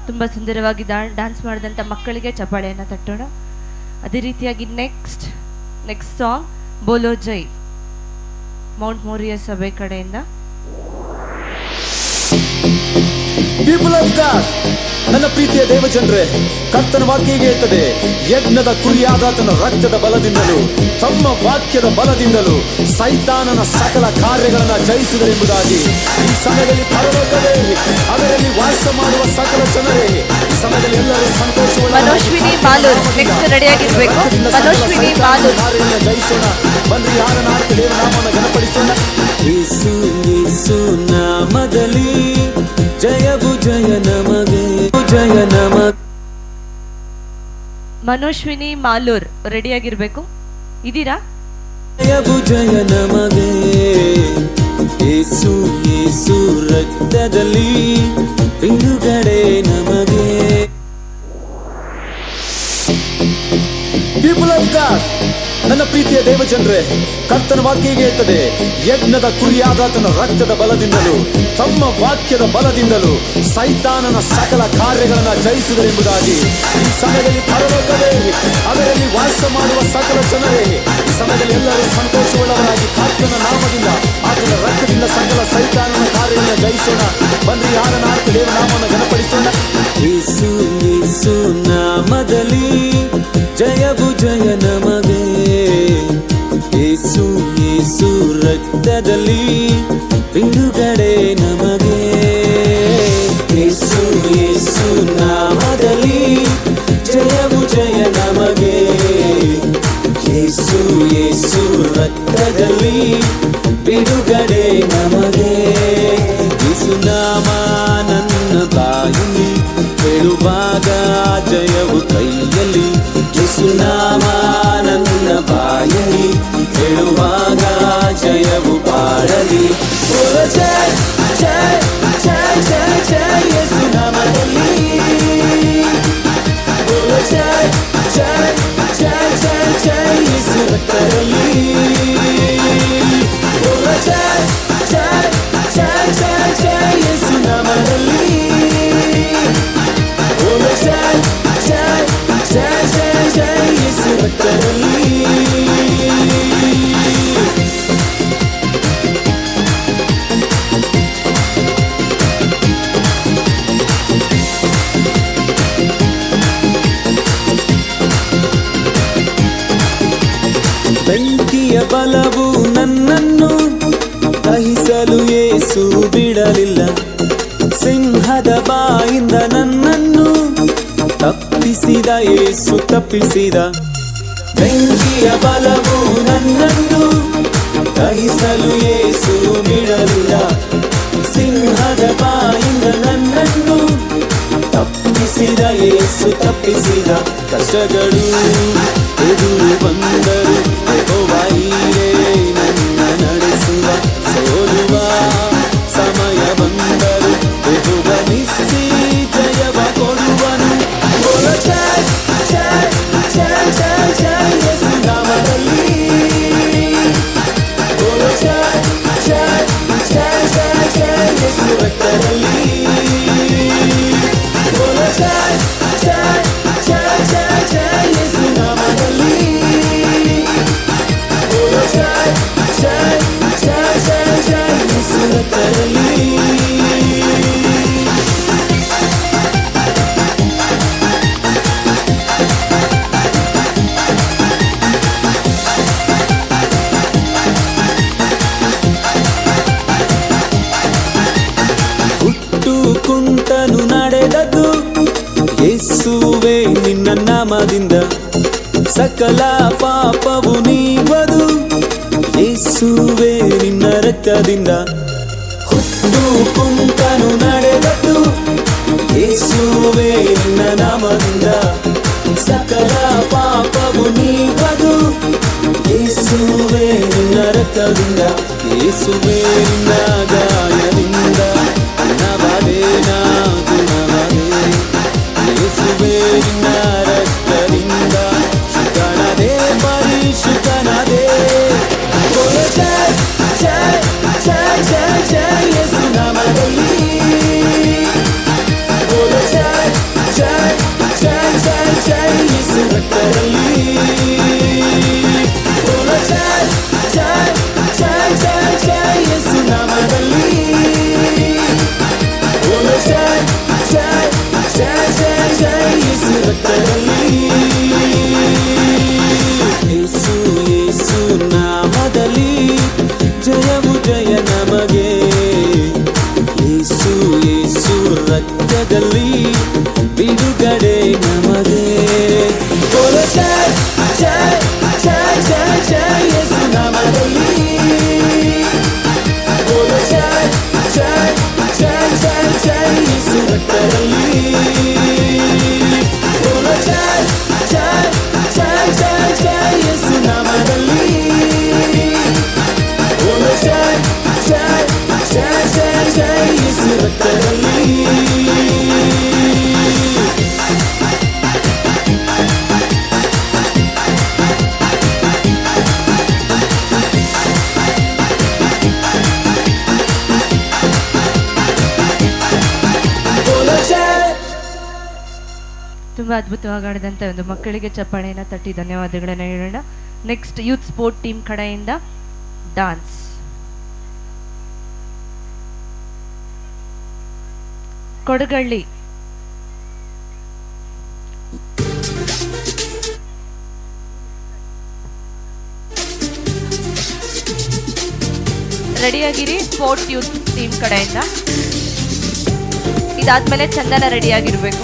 ತುಂಬ ಸುಂದರವಾಗಿ ಡ್ಯಾನ್ಸ್ ಮಾಡಿದಂಥ ಮಕ್ಕಳಿಗೆ ಚಪ್ಪಾಳೆಯನ್ನು ತಟ್ಟೋಣ. ಅದೇ ರೀತಿಯಾಗಿ ನೆಕ್ಸ್ಟ್ ಸಾಂಗ್ ಬೋಲೋ ಜೈ ಮೌಂಟ್ ಮೋರಿಯಾ ಸಭೆ ಕಡೆಯಿಂದ. ಪೀಪಲ್ ಆಫ್ ಗಾಡ್, ನನ್ನ ಪ್ರೀತಿಯ ದೇವಜನರೇ, ಕರ್ತನ ವಾಕ್ಯ ಹೀಗೆ ಹೇಳ್ತದೆ, ಯಜ್ಞದ ಕುರಿಯಾದ ತನ್ನ ರಕ್ತದ ಬಲದಿಂದಲೂ ತಮ್ಮ ವಾಕ್ಯದ ಬಲದಿಂದಲೂ ಸೈತಾನನ ಸಕಲ ಕಾರ್ಯಗಳನ್ನು ಜಯಿಸಿದರೆಂಬುದಾಗಿ ಈ ಸಮಯದಲ್ಲಿ ಪರಲೋಕವೇ ಅದರಲ್ಲಿ ವಾಸ ಮಾಡುವ ಸಕಲ ಜನರೇ ಈ ಸಮಯದಲ್ಲಿ ಎಲ್ಲರೂ ಮನೋಶ್ವಿನಿ ಮಾಲೂರ್ ನೆಕ್ಸ್ಟ್ ರೆಡಿಯಾಗಿರ್ಬೇಕು. ಮನೋಶ್ವಿನಿ ಮಾಲೂರ್ ಜಯಿಸೋಣ ಬನ್ನಿ, ಯಾರನ್ನ ದೇವನಾಮವನ್ನು ಘನಪಡಿಸೋಣ. ಯೇಸು ಯೇಸು ನಾಮದಲ್ಲಿ ಜಯವು ಜಯ ನಮಗೆ ಜಯ ನಮ. ಮನೋಶ್ವಿನಿ ಮಾಲೂರ್ ರೆಡಿಯಾಗಿರ್ಬೇಕು. ಇದೀರಾ? ಜಯವು ಜಯ ನಮಗೆ ಯೇಸು ಯೇಸು ರಕ್ತದಲ್ಲಿ ಬಿಡುಗಡೆ ನಮಗೆ. ಪೀಪಲ್ ಆಫ್ ಗಾಡ್, ನನ್ನ ಪ್ರೀತಿಯ ದೇವಜನರೇ, ಕರ್ತನ ವಾಕ್ಯ ಹೀಗೆ ಹೇಳ್ತದೆ, ಯಜ್ಞದ ಕುರಿಯಾದ ತನ್ನ ರಕ್ತದ ಬಲದಿಂದಲೂ ತಮ್ಮ ವಾಕ್ಯದ ಬಲದಿಂದಲೂ ಸೈತಾನನ ಸಕಲ ಕಾರ್ಯಗಳನ್ನು ಜಯಿಸಿದರೆಂಬುದಾಗಿ ಈ ಸಮಯದಲ್ಲಿ ಪರಲೋಕವೇ ಅದರಲ್ಲಿ ವಾಸ ಮಾಡುವ ಸಕಲ ಜನರೇ ಈ ಸಮಯದಲ್ಲಿ ಎಲ್ಲರೂ ಸಂತೋಷವುಳ್ಳವರಾಗಿ ಕರ್ತನ ನಾಮದಿಂದ ಆತನ ರಕ್ತದಿಂದ ಸಕಲ ಸೈತಾನನ ಕಾರ್ಯಗಳನ್ನು ಜಯಿಸೋಣ. ಬನ್ನಿ, ಯಾರನ್ನ ದೇವನಾಮವನ್ನು ಘನಪಡಿಸೋಣ. ಯೇಸು ಯೇಸು ನಾಮದಲ್ಲಿ ಜಯವು ಜಯ ನಮಗೆ ಯೇಸು ಯೇಸು ರಕ್ತದಲ್ಲಿ ಬಿಡುಗಡೆ ನಮಗೆ. ಯೇಸು ಯೇಸು ನಾಮದಲ್ಲಿ ಜಯವು ಜಯ ನಮಗೆ ಯೇಸು ಯೇಸು ರಕ್ತದಲ್ಲಿ ಬಿಡುಗಡೆ ನಮಗೆ. ಯೇಸು ನಾಮ ನನ್ನ ಬಾಯಲ್ಲಿ ಹೇಳುವಾಗ ಜಯವು ಕೈಯಲ್ಲಿ. ಯೇಸು ನಾಮ ನನ್ನ ಬಾಯಲ್ಲಿ ಹೇಳುವಾಗ ಜಯವು ಪಾಡಲಿ. ಜಯ ಜಯ ಜಯ ಜಯ ಜಯ ಯೇಸು ನಾಮದಲ್ಲಿ. ಜಯ ಜಯ ರಕ್ತದಲ್ಲಿ. ಬೋಲೋ ಜೈ ಜೈ ಜೈ ಜೈ ಜೈ ಯೇಸು ನಾಮದಲ್ಲಿ. ಬೋಲೋ ಜೈ ಜೈ ಜೈ ಜೈ ಜೈ ಯೇಸು ರಕ್ತದಲ್ಲಿ. ಬೆಂಕಿಯ ಬಲವು ನನ್ನನ್ನು ದಹಿಸಲು ಯೇಸು ಬಿಡಲಿಲ್ಲ. ಸಿಂಹದ ಬಾಯಿಂದ ನನ್ನನ್ನು ತಪ್ಪಿಸಿದ ಯೇಸು ತಪ್ಪಿಸಿದ. ಬೆಂಕಿಯ ಬಲವು ನನ್ನನ್ನು ದಹಿಸಲು ಯೇಸು ಬಿಡಲಿಲ್ಲ. ಸಿಂಹದ ಬಾಯಿಂದ ನನ್ನನ್ನು ತಪ್ಪಿಸಿದ ಯೇಸು ತಪ್ಪಿಸಿದ. ಕಷ್ಟಗಳು ಎದುರು ಬಂದರು ಯೆಹೋವನೇ ನನ್ನ ನಡೆಸುವ. ಸೋಲುವ ಸಮಯ ಬಂದರು ಯೆಹೋವನೇ ಜಯವ ಕೊಡುವನು. ಬೋಲೋ ಜೈ ಜೈ ಜೈ ಜೈ ಜೈ ಯೇಸು ನಾಮದಲ್ಲಿ. ಬೋಲೋ ಜೈ ಜೈ ಜೈ ಜೈ ಜೈ ಯೇಸು ರಕ್ತದಲ್ಲಿ. ಬೋಲೋ ಜೈ ಜೈ ಜೈ ಜೈ ಜೈ ಯೇಸು ನಾಮದಲ್ಲಿ. ಬೋಲೋ ಜೈ ಜೈ ಜೈ ಜೈ ಜೈ ಯೇಸು ರಕ್ತದಲ್ಲಿ. ಹುಟ್ಟು ಕುಂಟನು ನಡೆದದ್ದು ಯೇಸುವೇ ನಿನ್ನ ನಾಮದಿಂದ. ಸಕಲ ಪಾಪವು ನೀವದು ಯೇಸುವೇ ನಿನ್ನ ರಕ್ತದಿಂದ. ಹುಟ್ಟು ಕುಂಟನು ನಡೆದದ್ದು ಯೇಸುವೇ ನಿನ್ನ ನಾಮದಿಂದ. ಸಕಲ ಪಾಪವು ನೀವದು ಯೇಸುವೇ ನಿನ್ನ ರಕ್ತದಿಂದ. ಯೇಸುವೇ ನಿನ್ನ ಗಾಯದಿಂದ ನವಲೇನಾ ಗುಣವೇ. ಯೇಸುವೇ ನಿನ್ನ ರಕ್ತದಿಂದ ಶುದ್ಧನಾದೆ ಪರಿಶುದ್ಧನಾದೆ. ಬೋಲೋ ಜೈ ಜೈ ಜೈ ಜೈ ಜೈ ಯೇಸು ನಾಮದಲ್ಲಿ. ಬೋಲೋ ಜೈ ಜೈ ಜೈ ಜೈ ಜೈ ಯೇಸು ರಕ್ತದಲ್ಲಿ. ಬೋಲೋ ಜೈ ಜೈ ಜೈ ಜೈ ಜೈ ಯೇಸು ನಾಮದಲ್ಲಿ. ಬೋಲೋ ಜೈ ಜೈ ಜೈ ಜೈ ಜೈ ಯೇಸು ರಕ್ತದಲ್ಲಿ. ಯೇಸು ಯೇಸು ನಾಮದಲ್ಲಿ ಜಯವು ಜಯ ನಮಗೆ. ಯೇಸು ಯೇಸು ರಕ್ತದಲ್ಲಿ ಬಿಡುಗಡೆ ನಮಗೆ. ಬೋಲೋ ಜೈ ಜೈ ಜೈ ಜೈ ಜೈ ಯೇಸು ನಾಮದಲ್ಲಿ. ಬೋಲೋ ಜೈ ಜೈ ಜೈ ಜೈ ಜೈ ಯೇಸು ರಕ್ತದಲ್ಲಿ. ಬೋಲೋ ಜೈ ಜೈ ಜೈ ಜೈ ಜೈ ಯೇಸು ನಾಮದಲ್ಲಿ. ಬೋಲೋ ಜೈ ಜೈ ಜೈ ಜೈ ಜೈ ಯೇಸು ರಕ್ತದಲ್ಲಿ. ಬೋಲೋ ಜೈ. ತುಂಬಾ ಅದ್ಭುತವಾಗಿ ಆಡಿದಂಥ ಒಂದು ಮಕ್ಕಳಿಗೆ ಚಪ್ಪಾಳೆಯನ್ನು ತಟ್ಟಿ ಧನ್ಯವಾದಗಳನ್ನು ಹೇಳೋಣ. ನೆಕ್ಸ್ಟ್ ಯೂತ್ ಸ್ಪೋರ್ಟ್ ಟೀಮ್ ಕಡೆಯಿಂದ dance. Kodagalli ರೆಡಿಯಾಗಿರಿ. Sport youth team ಕಡೆಯಿಂದ ಇದಾದ್ಮೇಲೆ ಚಂದನ ರೆಡಿಯಾಗಿರ್ಬೇಕು.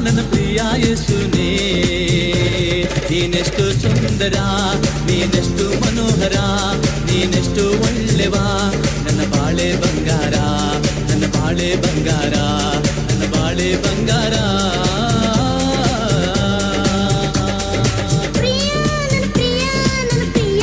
ನನ್ನ ಪ್ರಿಯ ಯೇಸುನೇ, ನೀನೆಷ್ಟು ಸುಂದರ, ನೀನೆಷ್ಟು ಮನೋಹರ, ನೀನೆಷ್ಟು ಒಳ್ಳೆವ, ನನ್ನ ಬಾಳೆ ಬಂಗಾರ, ನನ್ನ ಬಾಳೆ ಬಂಗಾರ, ನನ್ನ ಬಾಳೆ ಬಂಗಾರ. ಪ್ರಿಯ ನನ್ನ ಪ್ರಿಯ ನನ್ನ ಪ್ರಿಯ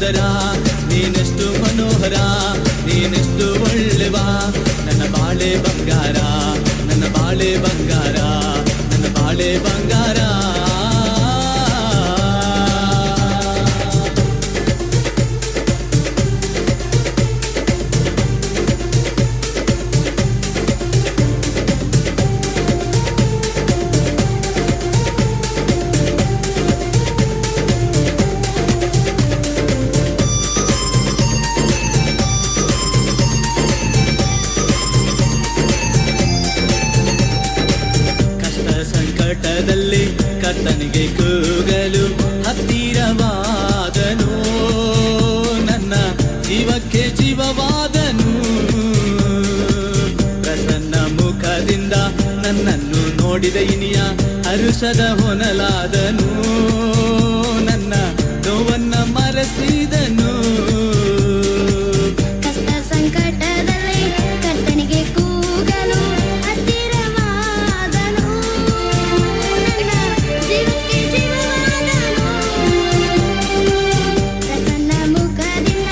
ಸುಂದರ, ನೀನೆಷ್ಟು ಮನೋಹರ, ನೀನೆಷ್ಟು ಒಳ್ಳೆವ, ನನ್ನ ಬಾಳೆ ಬಂಗಾರ, ನನ್ನ ಬಾಳೆ ಬಂಗಾರ, ನನ್ನ ಬಾಳೆ ಬಂಗಾರ. ಸಂಕಟದಲ್ಲಿ ಕರ್ತನಿಗೆ ಕೂಗಲು ಹತ್ತಿರವಾದನು, ನನ್ನ ಜೀವಕ್ಕೆ ಜೀವವಾದನು. ಪ್ರಸನ್ನ ಮುಖದಿಂದ ನನ್ನನ್ನು ನೋಡಿದ ಇನಿಯ ಹರುಷದ ಹೊನಲಾದನು, ನನ್ನ ನೋವನ್ನ ಮರೆಸಿದನು. ಕಷ್ಟ ಸಂಕಟದಲ್ಲಿ ಕರ್ತನಿಗೆ ಕೂಗಲು ಹತ್ತಿರವಾದನು, ನನ್ನ ಜೀವಕ್ಕೆ ಜೀವವಾದನು. ಪ್ರಸನ್ನ ಮುಖದಿಂದ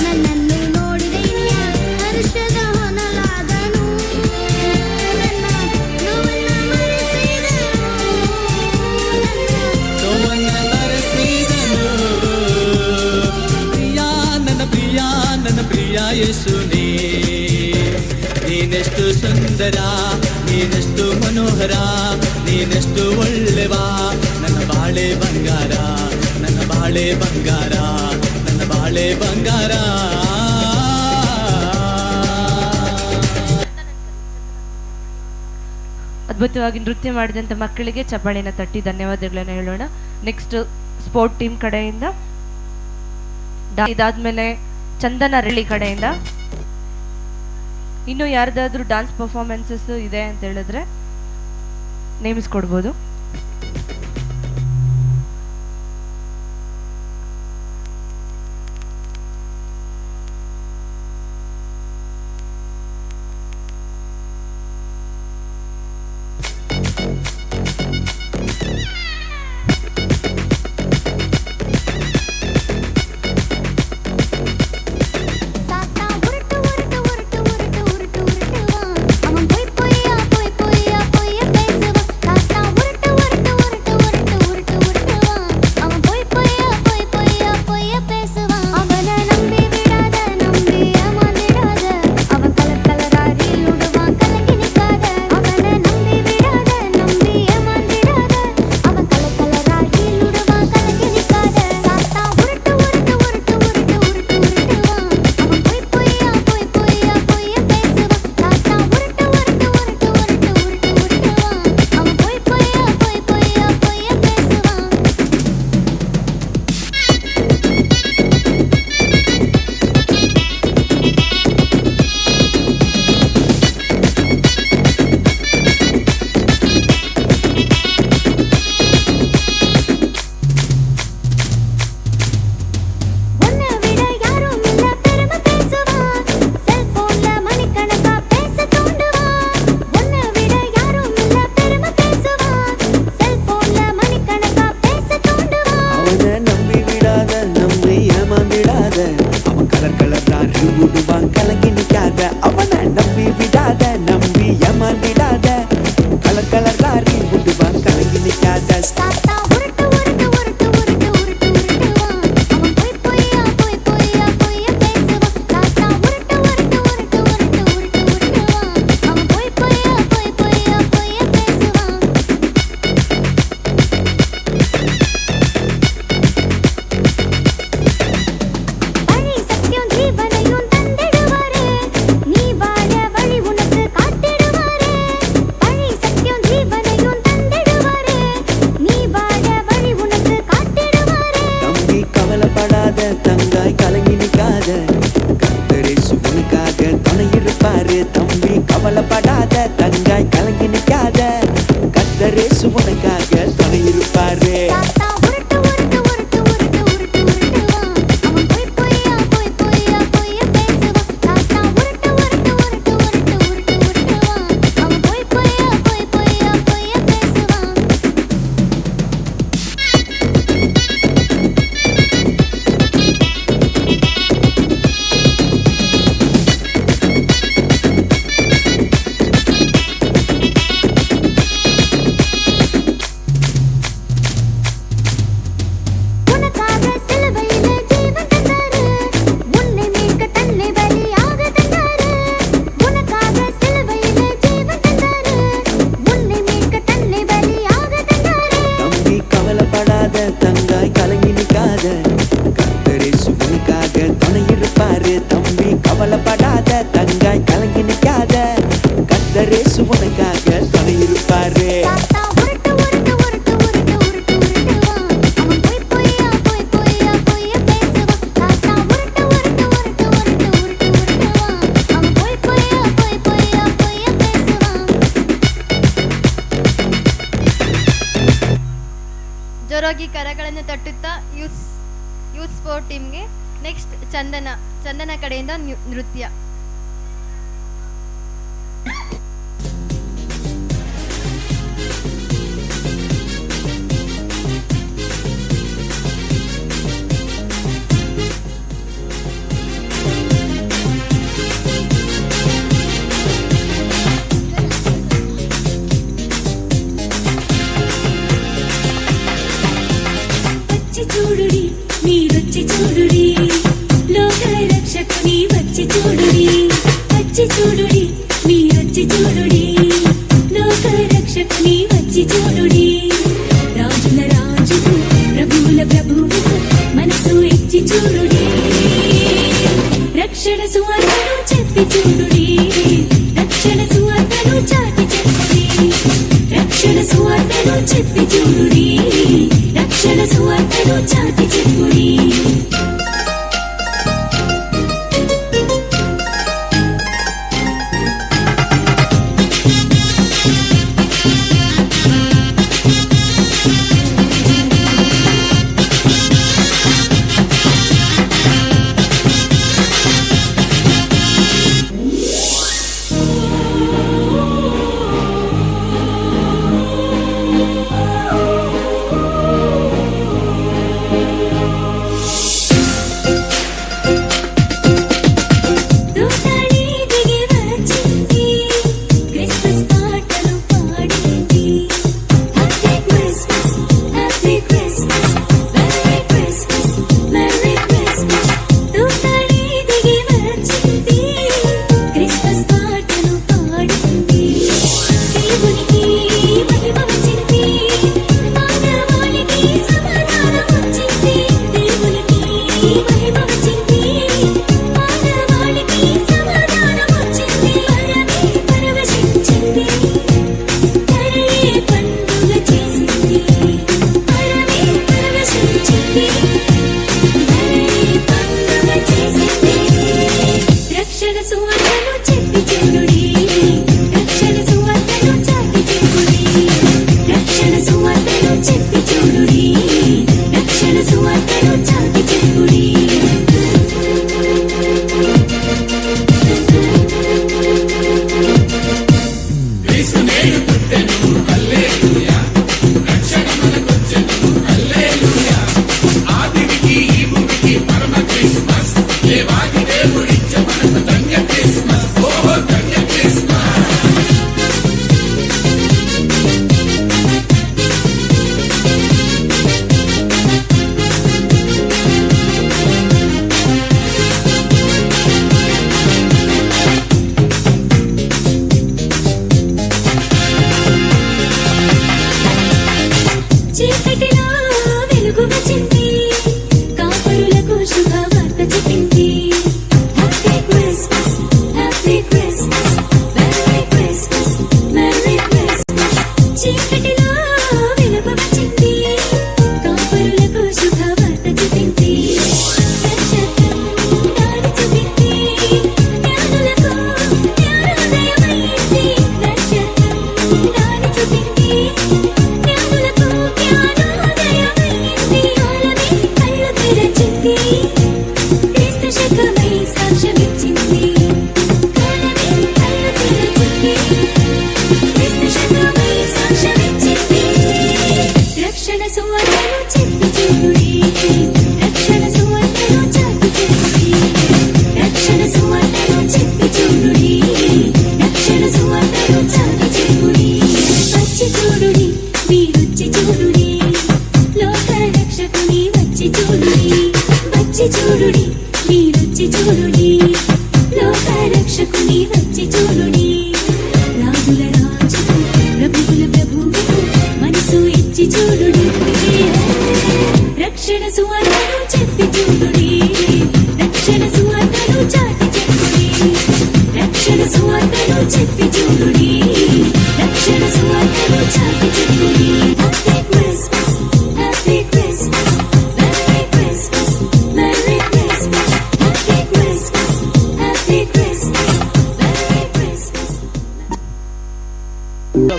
ನನ್ನನ್ನು ನೋಡಿದ ಇನಿಯ ಹರ್ಷದ ಹೊನಲಾದನು, ನನ್ನ ನೋವನ್ನ ಮರೆಸಿದನು, ನೋವನ್ನ ಮರೆಸಿದನು. ಪ್ರಿಯ ನನ್ನ ಪ್ರಿಯ ನನ್ನ ಪ್ರಿಯ ಯೇಸುನೇ, ನೀನೆಷ್ಟು ಸುಂದರ, ನೀನೆಷ್ಟು ಮನೋಹರ, ನೀನೆಷ್ಟು ಒಳ್ಳೆವ, ನನ್ನ ಬಾಳೆ ಬಂಗಾರ, ನನ್ನ ಬಾಳೆ ಬಂಗಾರ, ನನ್ನ ಬಾಳೆ ಬಂಗಾರ. ಅದ್ಭುತವಾಗಿ ನೃತ್ಯ ಮಾಡಿದಂಥ ಮಕ್ಕಳಿಗೆ ಚಪ್ಪಾಳೆನ ತಟ್ಟಿ ಧನ್ಯವಾದಗಳನ್ನು ಹೇಳೋಣ. ನೆಕ್ಸ್ಟ್ ಸ್ಪೋರ್ಟ್ ಟೀಮ್ ಕಡೆಯಿಂದ, ಇದಾದ್ಮೇಲೆ ಚಂದನ ರಳ್ಳಿ ಕಡೆಯಿಂದ. ಇನ್ನು ಯಾರ್ದಾದ್ರೂ ಡಾನ್ಸ್ ಪರ್ಫಾರ್ಮೆನ್ಸಸ್ ಇದೆ ಅಂತ ಹೇಳಿದ್ರೆ ನೇಮಿಸ್ಕೊಡ್ಬೋದು. சாத்தா உருட்டு உருட்டு உருட்டு உருட்டு உருட்டு உருட்டுவான், அவன் பொய் பொய்யா பொய் பொய்யா பொய்ய பேசுவான். சாத்தா உருட்டு ಯೂತ್ ಸ್ಪೋರ್ಟ್ ಟೀಮ್ಗೆ. ನೆಕ್ಸ್ಟ್ ಚಂದನ ಕಡೆಯಿಂದ ನೃತ್ಯ. చూడుడి మీరొచ్చి చూడుడి లోక రక్షకుని వచ్చి చూడుడి వచ్చి చూడుడి మీరొచ్చి చూడుడి లోక రక్షకుని వచ్చి చూడుడి రాజుల రాజుకు ప్రభువుల ప్రభువుకు మనసు ఇచ్చి చూడుడి రక్షణ సువార్తను చెప్పి చూడుడి రక్షణ సువార్తను చాటి చెప్పుడి రక్షణ సువార్తను చెప్పి చూడుడి రక్షణ సువార్తను చాటి చెప్పుడి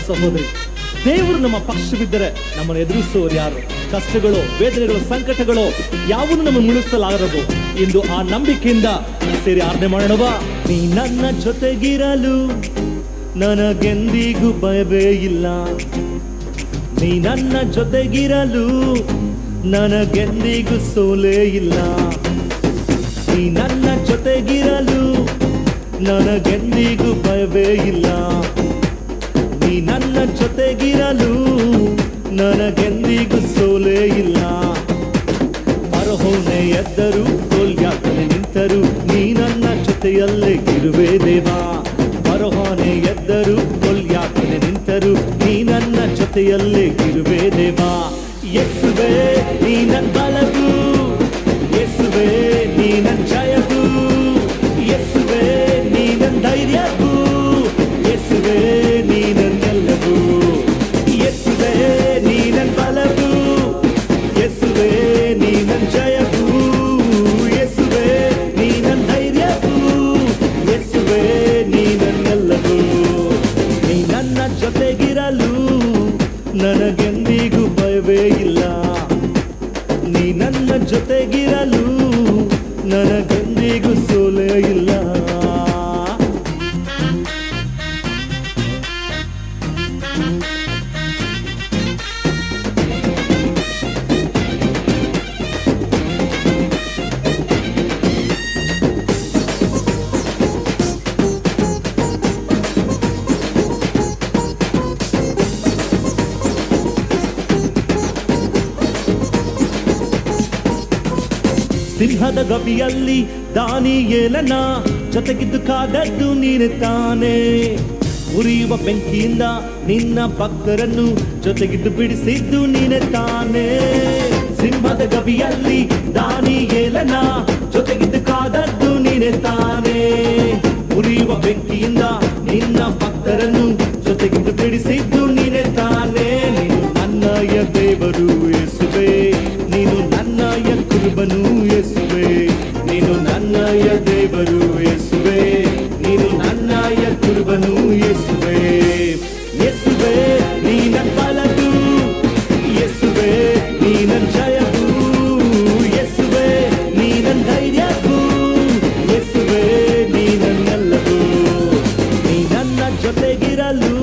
ಸಹೋದರಿ, ದೇವರು ನಮ್ಮ ಪಕ್ಷವಿದ್ದರೆ ನಮ್ಮನ್ನು ಎದುರಿಸುವವರು ಯಾರು? ಕಷ್ಟಗಳು, ವೇದನೆಗಳು, ಸಂಕಟಗಳು ಯಾವುದೂ ನಮ್ಮನ್ನು ಮುಳುಗಿಸಲಾರದು. ಇಂದು ಆ ನಂಬಿಕೆಯಿಂದ ಸೇರಿ ಆರಾಧನೆ ಮಾಡೋಣ. ನೀ ನನ್ನ ಜೊತೆಗಿರಲು ನನಗೆಂದಿಗೂ ಭಯವೇ ಇಲ್ಲ. ನೀ ನನ್ನ ಜೊತೆಗಿರಲು ನನಗೆಂದಿಗೂ ಸೋಲೇ ಇಲ್ಲ. ನೀ ನನ್ನ ಜೊತೆಗಿರಲು ನನಗೆಂದಿಗೂ ಭಯವೇ ಇಲ್ಲ. ನೀ ನನ್ನ ಜೊತೆಗಿರಲು ನನಗೆಂದಿಗೂ ಸೋಲೇ ಇಲ್ಲ. ಫರೋಹನೇ ಎದ್ದರು, ಗೋಲ್ಯಾತನೇ ನಿಂತರು, ನೀ ನನ್ನ ಜೊತೆಯಲ್ಲೇ ಇರುವೆ ದೇವಾ. ಫರೋಹನೇ ಎದ್ದರು, ಗೋಲ್ಯಾತನೇ ನಿಂತರು, ನೀ ನನ್ನ ಜೊತೆಯಲ್ಲೇ ಇರುವೆ ದೇವಾ. ಯೇಸುವೇ ನೀ ನನ್ನ ಬಲವು, ಯೇಸುವೇ ನೀ ನನ್ನ ಜಯವು, ಯೇಸುವೇ ನೀ ನನ್ನ ಧೈರ್ಯವು, ಯೇಸುವೇ ನೀ ನನ್ನೆಲ್ಲವೂ. ಯೇಸುವೇ ನೀ ನನ್ನ ಬಲವು, ಯೇಸುವೇ ನೀ ನನ್ನ ಜಯವು, ಯೇಸುವೇ ನೀ ನನ್ನ ಧೈರ್ಯವು, ಯೇಸುವೇ ನೀ ನನ್ನೆಲ್ಲವೂ. ನೀ ನನ್ನ ಜೊತೆಗಿರಲು ನನಗೆಂದಿಗೂ ಭಯವೇ ಇಲ್ಲ. ನೀ ನನ್ನ ಜೊತೆಗಿರಲು ನನಗೆಂದಿಗೂ ಸೋಲೇ ಇಲ್ಲ. ಸಿಂಹದ ಗವಿಯಲ್ಲಿ ದಾನಿಯೇಲನ ಜೊತೆಗಿದ್ದು ಕಾದದ್ದು ನೀನೆ ತಾನೇ. ಉರಿಯುವ ಬೆಂಕಿಯಿಂದ ನಿನ್ನ ಭಕ್ತರನ್ನು ಜೊತೆಗಿದ್ದು ಬಿಡಿಸಿದ್ದು ನೀನೆ ತಾನೇ. ಸಿಂಹದ ಗವಿಯಲ್ಲಿ ದಾನಿಯೇಲನ ಜೊತೆಗಿದ್ದು ಕಾದದ್ದು ನೀನೆ ತಾನೇ. ಉರಿಯುವ ಬೆಂಕಿಯಿಂದ ನಿನ್ನ ಭಕ್ತರನ್ನು ಜೊತೆಗಿದ್ದು ಬಿಡಿಸಿದ್ದು ನೀನೆ ತಾನೇ. ನೀನು ನನ್ನಯ ದೇವರು ಯೇಸುವೇ, ನೀನು ನನ್ನಯ ಕುರುಬನು ಯೇಸುವೇ, ನೀನು ನನ್ನಯ ದೇವರು ಯೇಸುವೇ, ನೀನು ನನ್ನಯ ಕುರುಬನು ಯೇಸುವೇ. ಯೇಸುವೇ ನೀ ನನ್ನ ಬಲವು, ಯೇಸುವೇ ನೀ ನನ್ನ ಜಯವು, ಯೇಸುವೇ ನೀ ನನ್ನ ಧೈರ್ಯವು, ಯೇಸುವೇ ನೀ ನನ್ನೆಲ್ಲವೂ. ನೀ ನನ್ನ ಜೊತೆಗಿರಲು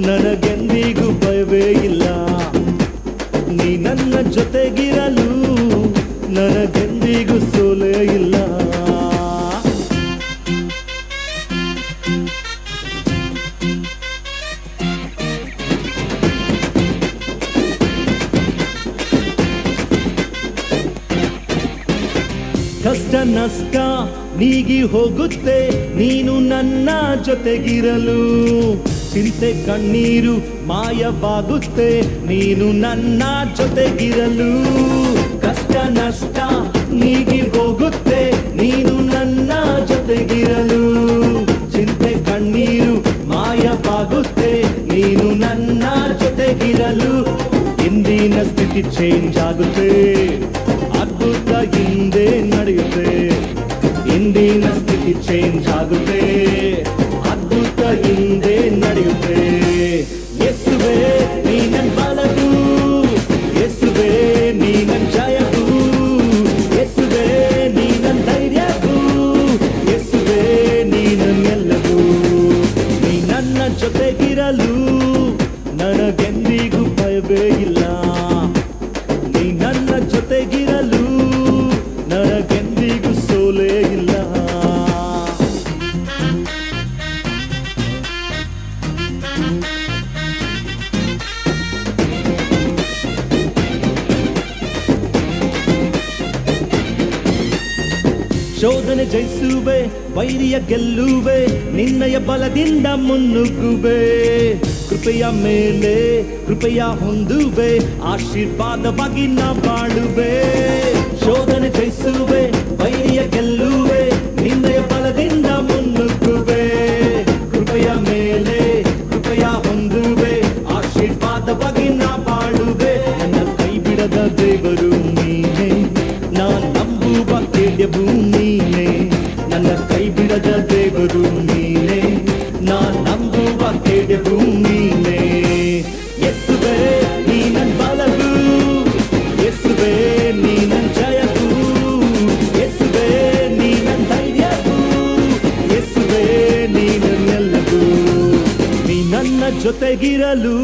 ನನಗೆಂದಿಗೂ ಭಯವೇ ಇಲ್ಲ. ನೀ ನನ್ನ ಜೊತೆಗಿರಲು ನನಗೆಂದಿಗೂ ಸೋಲೇ ಇಲ್ಲ. ಕಷ್ಟ ನಷ್ಟ ನೀಗಿ ಹೋಗುತ್ತೆ ನೀನು ನನ್ನ ಜೊತೆಗಿರಲು. ಚಿಂತೆ ಕಣ್ಣೀರು ಮಾಯವಾಗುತ್ತೆ ನೀನು ನನ್ನ ಜೊತೆಗಿರಲು. ಕಷ್ಟ ನಷ್ಟ ನೀಗಿ ಹೋಗುತ್ತೆ ನೀನು ನನ್ನ ಜೊತೆಗಿರಲು. ಚಿಂತೆ ಕಣ್ಣೀರು ಮಾಯವಾಗುತ್ತೆ ನೀನು ನನ್ನ ಜೊತೆಗಿರಲು. ಇಂದಿನ ಸ್ಥಿತಿ ಚೇಂಜ್ ಆಗುತ್ತೆ, ಅದ್ಭುತ ಹಿಂದೆ ನಡೆಯುತ್ತೆ. ಇಂದಿನ ಸ್ಥಿತಿ ಚೇಂಜ್ ಆಗುತ್ತೆ, ಅದ್ಭುತ ಹಿಂದೆ ನಡೆಯುತ್ತೆ. ಯೇಸುವೇ ನೀ ನನ್ನ ಬಲವು, ಯೇಸುವೇ ನೀ ನನ್ನ ಜಯವು, ಯೇಸುವೇ ನೀ ನನ್ನ ಧೈರ್ಯವು, ಯೇಸುವೇ ನೀ ನನ್ನೆಲ್ಲವೂ. ನೀ ನನ್ನ ಜೊತೆಗಿರಲು ನನಗೆಂದಿಗೂ ಭಯವೇ ಇಲ್ಲ. ನೀ ನನ್ನ ಜೊತೆಗಿರಲು ನನಗೆಂದಿಗೂ ಸೋಲೇ ಇಲ್ಲ. ಶೋಧನೆ ಜಯಿಸುವೆ, ವೈರಿಯ ಗೆಲ್ಲುವೆ, ನಿನ್ನಯ ಬಲದಿಂದ ಮುನ್ನುಗ್ಗುವೆ. ಕೃಪೆಯ ಮೇಲೆ ಕೃಪೆಯ ಹೊಂದುವೆ, ಆಶೀರ್ವಾದವಾಗಿ ನಾ ಬಾಳುವೆ. ಶೋಧನೆ ಜಯಿಸುವೆ, ವೈರಿಯ ಗೆಲ್ಲುವೆ, ನಿನ್ನಯ ಬಲದಿಂದ ಮುನ್ನುಗ್ಗುವೆ. ಕೃಪೆಯ ಮೇಲೆ ಕೃಪೆಯ ಹೊಂದುವೆ, ಆಶೀರ್ವಾದವಾಗಿ ನಾ ಬಾಳುವೆ. ನನ್ನ ಕೈ ಬಿಡದ ದೇವರು ನೀನೇ, ನಾ ನಂಬುವ ಕೇಳ್ಯವು ನೀನೇ. ನನ್ನ ಕೈ ಬಿಡದ ದೇವರು ನೀನೇ, ನಾ ನಂಬುವ ಕೇಳ್ಯವು ನೀನೇ. ಯೇಸುವೇ ನೀ ನನ್ನ ಬಲವು, ಜೊತೆಗಿರಲು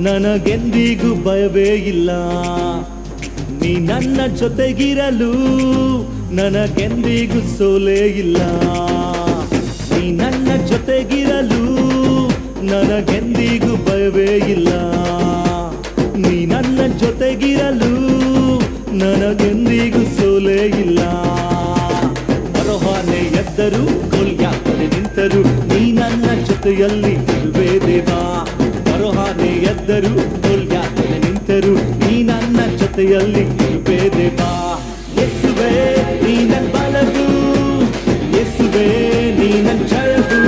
ನನಗೆಂದಿಗೂ ಭಯವೇ ಇಲ್ಲ. ನೀ ನನ್ನ ಜೊತೆಗಿರಲು ನನಗೆಂದಿಗೂ ಸೋಲೇ ಇಲ್ಲ. ನೀ ನನ್ನ ಜೊತೆಗಿರಲು ನನಗೆಂದಿಗೂ ಭಯವೇ ಇಲ್ಲ. ನೀ ನನ್ನ ಜೊತೆಗಿರಲು ನನಗೆಂದಿಗೂ ಸೋಲೇ ಇಲ್ಲ. ಬರೋಹಾನೆ ಎದ್ದರು ಕೊಲ್ಯಾಕಡೆ ನಿಂತರು ನೀ ನನ್ನ ಜೊತೆಯಲ್ಲಿ ಇರುವೆ ದೇವಾ. ಬರೋಹಾನೆ ಎದ್ದರು ಕೊಲ್ಯಾಕಡೆ ನಿಂತರು ನೀ ನನ್ನ ಜೊತೆಯಲ್ಲಿ ಇರುವೆ ದೇವಾ. ಯೇಸುವೇ ನೀ ನನ್ನ ಬಲವು, ಯೇಸುವೇ ನೀ ನನ್ನ ಜಯವು,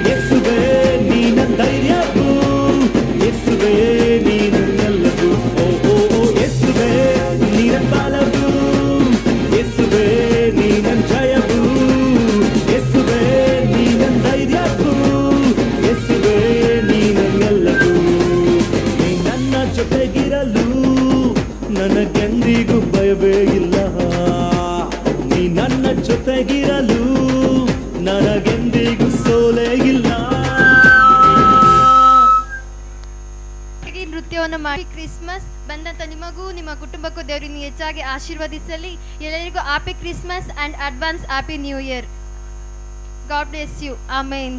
ಯೇಸುವೇ ನೀ ನನ್ನ ಧೈರ್ಯವು, ಯೇಸುವೇ ನೀ ನನ್ನೆಲ್ಲವೂ. ಓ ಓ ಓ ಯೇಸುವೇ ನೀ ನನ್ನ ಬಲವು, ಯೇಸುವೇ ನೀ ನನ್ನ ಜಯವು, ಯೇಸುವೇ ನೀ ನನ್ನ ಧೈರ್ಯವು, ಯೇಸುವೇ ನೀ ನನ್ನೆಲ್ಲವೂ. ನೀ ನನ್ನ ಜೊತೆಗಿರಲು ನನಗೆಂದಿಗೂ ಭಯವೇ ಇಲ್ಲ. ನೀ ನನ್ನ ಜೊತೆಗಿರಲು ನನಗೆಂದಿಗೂ ಸೋಲೇ ಇಲ್ಲ. ಈ ನೃತ್ಯವನ್ನು ಮಾಡಿ ಕ್ರಿಸ್ಮಸ್ ಬಂದಂತ ನಿಮಗೂ ನಿಮ್ಮ ಕುಟುಂಬಕ್ಕೂ ದೇವರು ಇನ್ನು ಹೆಚ್ಚಾಗಿ ಆಶೀರ್ವದಿಸಲಿ. ಎಲ್ಲರಿಗೂ happy Christmas and advance happy new year. God bless you. Amen.